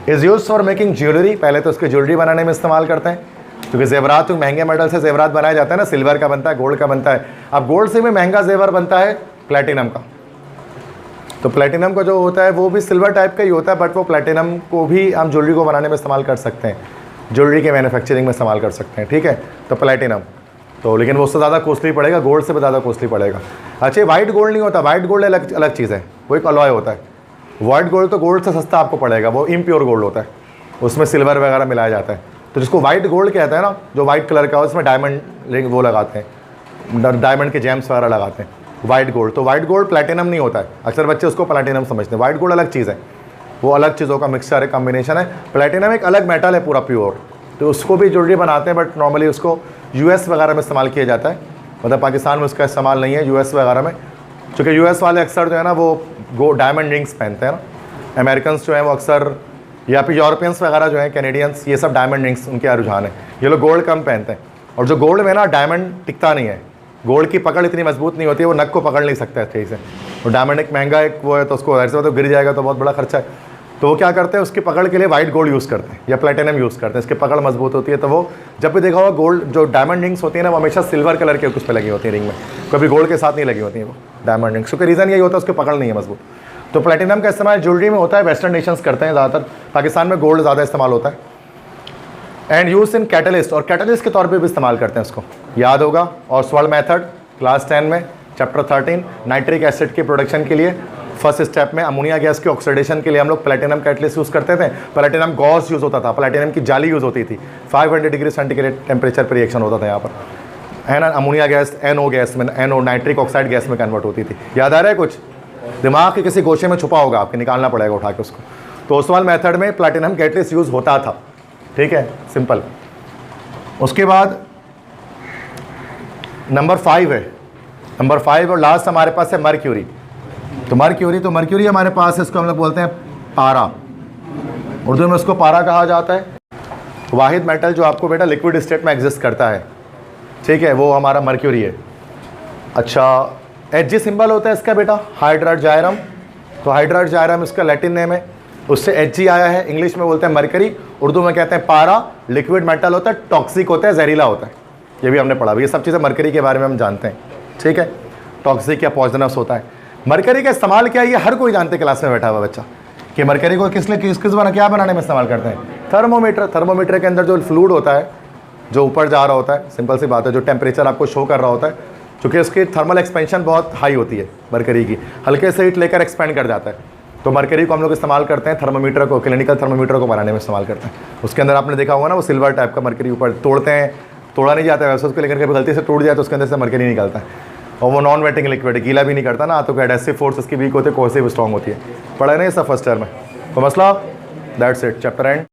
is use for making jewellery, पहले तो उसके ज्वेलरी बनाने में इस्तेमाल करते हैं, क्योंकि जेवरात महंगे मेटल से जेवरात बनाया जाता है ना, सिल्वर का बनता है, गोल्ड का बनता है। अब गोल्ड से भी महंगा जेवर बनता है प्लैटिनम का। तो प्लैटिनम का जो होता है वो भी सिल्वर टाइप का ही होता है, बट वो प्लैटिनम को भी हम ज्वेलरी को बनाने में इस्तेमाल कर सकते हैं, ज्वेलरी के मैन्युफैक्चरिंग में इस्तेमाल कर सकते हैं, ठीक है। तो प्लैटिनम तो, लेकिन वो उससे ज़्यादा कॉस्टली पड़ेगा, गोल्ड से भी ज़्यादा कॉस्टली पड़ेगा। अच्छा, वाइट गोल्ड नहीं होता, वाइट गोल्ड अलग चीज़ है, वो एक अलॉय होता है। वाइट गोल्ड तो गोल्ड से सस्ता आपको पड़ेगा, वो इम्प्योर गोल्ड होता है, उसमें सिल्वर वगैरह मिलाया जाता है। तो जिसको वाइट गोल्ड कहते हैं ना, जो वाइट कलर का, उसमें डायमंड वो लगाते हैं, डायमंड के जेम्स वगैरह लगाते हैं, वाइट गोल्ड। तो वाइट गोल्ड प्लैटिनम नहीं होता है, अक्सर बच्चे उसको प्लैटिनम समझते हैं। वाइट गोल्ड अलग चीज़ है, वो अलग चीज़ों का मिक्सचर है, कॉम्बिनेशन है। प्लैटिनम एक अलग मेटल है पूरा प्योर, तो उसको भी ज्वेलरी बनाते हैं, बट नॉर्मली उसको US वगैरह में इस्तेमाल किया जाता है, मतलब पाकिस्तान में उसका इस्तेमाल नहीं है, US वगैरह में। चूँकि US वाले अक्सर जो है ना वो डायमंड रिंग्स पहनते हैं ना, अमेरिकन जो है वो अक्सर, या फिर यूरोपियंस वगैरह जो हैं, कैनेडियंस, ये सब डायमंड रिंग्स उनके रुझान है। ये लोग गोल्ड कम पहनते हैं, और जो गोल्ड में ना डायमंड टिकता नहीं है, गोल्ड की पकड़ इतनी मजबूत नहीं होती है, वो नक को पकड़ नहीं सकता है सही से। तो डायमंड एक महंगा एक वो है, तो उसको ऐसे तो गिर जाएगा तो बहुत बड़ा खर्चा है। तो वो क्या करते हैं, उसकी पकड़ के लिए वाइट गोल्ड यूज़ करते हैं या प्लैटिनम यूज़ करते हैं, इसकी पकड़ मजबूत होती है। तो वो जब भी देखा होगा गोल्ड जो डायमंड रिंग्स होती है ना, वो हमेशा सिल्वर कलर के कुछ पे लगी होती है रिंग में, कभी गोल्ड के साथ नहीं लगी होती है वो डायमंड रिंग्स। उसका रीज़न यही होता है, उसकी पकड़ नहीं है मजबूत। तो प्लैटिनम का इस्तेमाल ज्वेलरी में होता है, वेस्टर्न नेशंस करते हैं ज़्यादातर, पाकिस्तान में गोल्ड ज़्यादा इस्तेमाल होता है। एंड यूज इन कैटलिस्ट, और कैटलिस्ट के तौर पे भी इस्तेमाल करते हैं इसको, याद होगा। और स्वल मेथड क्लास 10 में चैप्टर 13, नाइट्रिक एसिड की प्रोडक्शन के लिए फर्स्ट स्टेप में अमोनिया गैस के ऑक्सीडेशन के लिए हम लोग प्लैटिनम कैटलिस्ट यूज़ करते थे। प्लैटिनम गॉस यूज़ होता था, प्लैटिनम की जाली यूज़ होती थी, 500 डिग्री सेंटीग्रेड टेम्परेचर पर रिएक्शन होता था यहाँ पर, है ना। अमोनिया गैस NO गैस में, NO नाइट्रिक ऑक्साइड गैस में कन्वर्ट होती थी। याद आ रहा है कुछ? दिमाग के किसी गोशे में छुपा होगा, आपके निकालना पड़ेगा उठा के उसको। तो ओसवाल मेथड में प्लैटिनम कैटलिस्ट यूज़ होता था, ठीक है, सिंपल। उसके बाद नंबर 5 है, नंबर 5 और लास्ट हमारे पास है मर्क्यूरी। तो मर्क्यूरी हमारे पास है, इसको हम लोग बोलते हैं पारा, उर्दू में उसको पारा कहा जाता है। वाहिद मेटल जो आपको बेटा लिक्विड स्टेट में एग्जिस्ट करता है, ठीक है, वो हमारा मर्क्यूरी है। अच्छा, Hg सिंबल होता है इसका बेटा हाइड्राइड जायरम। तो हाइड्राइड जायरम इसका लैटिन नेम है, उससे Hg आया है। इंग्लिश में बोलते हैं मरकरी, उर्दू में कहते हैं पारा। लिक्विड मेटल होता है, टॉक्सिक होता है, जहरीला होता है, ये भी हमने पढ़ा। ये सब चीज़ें मरकरी के बारे में हम जानते हैं, ठीक है। टॉक्सिक या पॉइजनस होता है। मरकरी का इस्तेमाल क्या है, ये हर कोई जानते हैं क्लास में बैठा हुआ बच्चा, कि मरकरी को किस क्या बनाने में इस्तेमाल करते हैं। थर्मोमीटर के अंदर जो फ्लूइड होता है जो ऊपर जा रहा होता है, सिंपल सी बात है, जो टेम्परेचर आपको शो कर रहा होता है, चूँकि उसकी थर्मल एक्सपेंशन बहुत हाई होती है मरकरी की, हल्के से हीट लेकर एक्सपेंड कर जाता है। तो मरकरी को हम लोग इस्तेमाल करते हैं थर्मोमीटर को, क्लिनिकल थर्मोमीटर को बनाने में इस्तेमाल करते हैं। उसके अंदर आपने देखा होगा ना वो सिल्वर टाइप का मरकरी ऊपर तोड़ते हैं, तोड़ा नहीं जाता है वैसे उसको, लेकिन कभी गलती से टूट जाए तो उसके अंदर से मरकरी निकलता है। और वो नॉन वेटिंग लिक्विड है, गीला भी नहीं करता ना, तो कोई एडेसिव फोर्स इसकी वीक होती है, कोहेसिव स्ट्रॉन्ग होती है। पढ़ा नहीं सब फर्स्ट ईयर में, तो मसला दैट्स इट, चैप्टर एंड।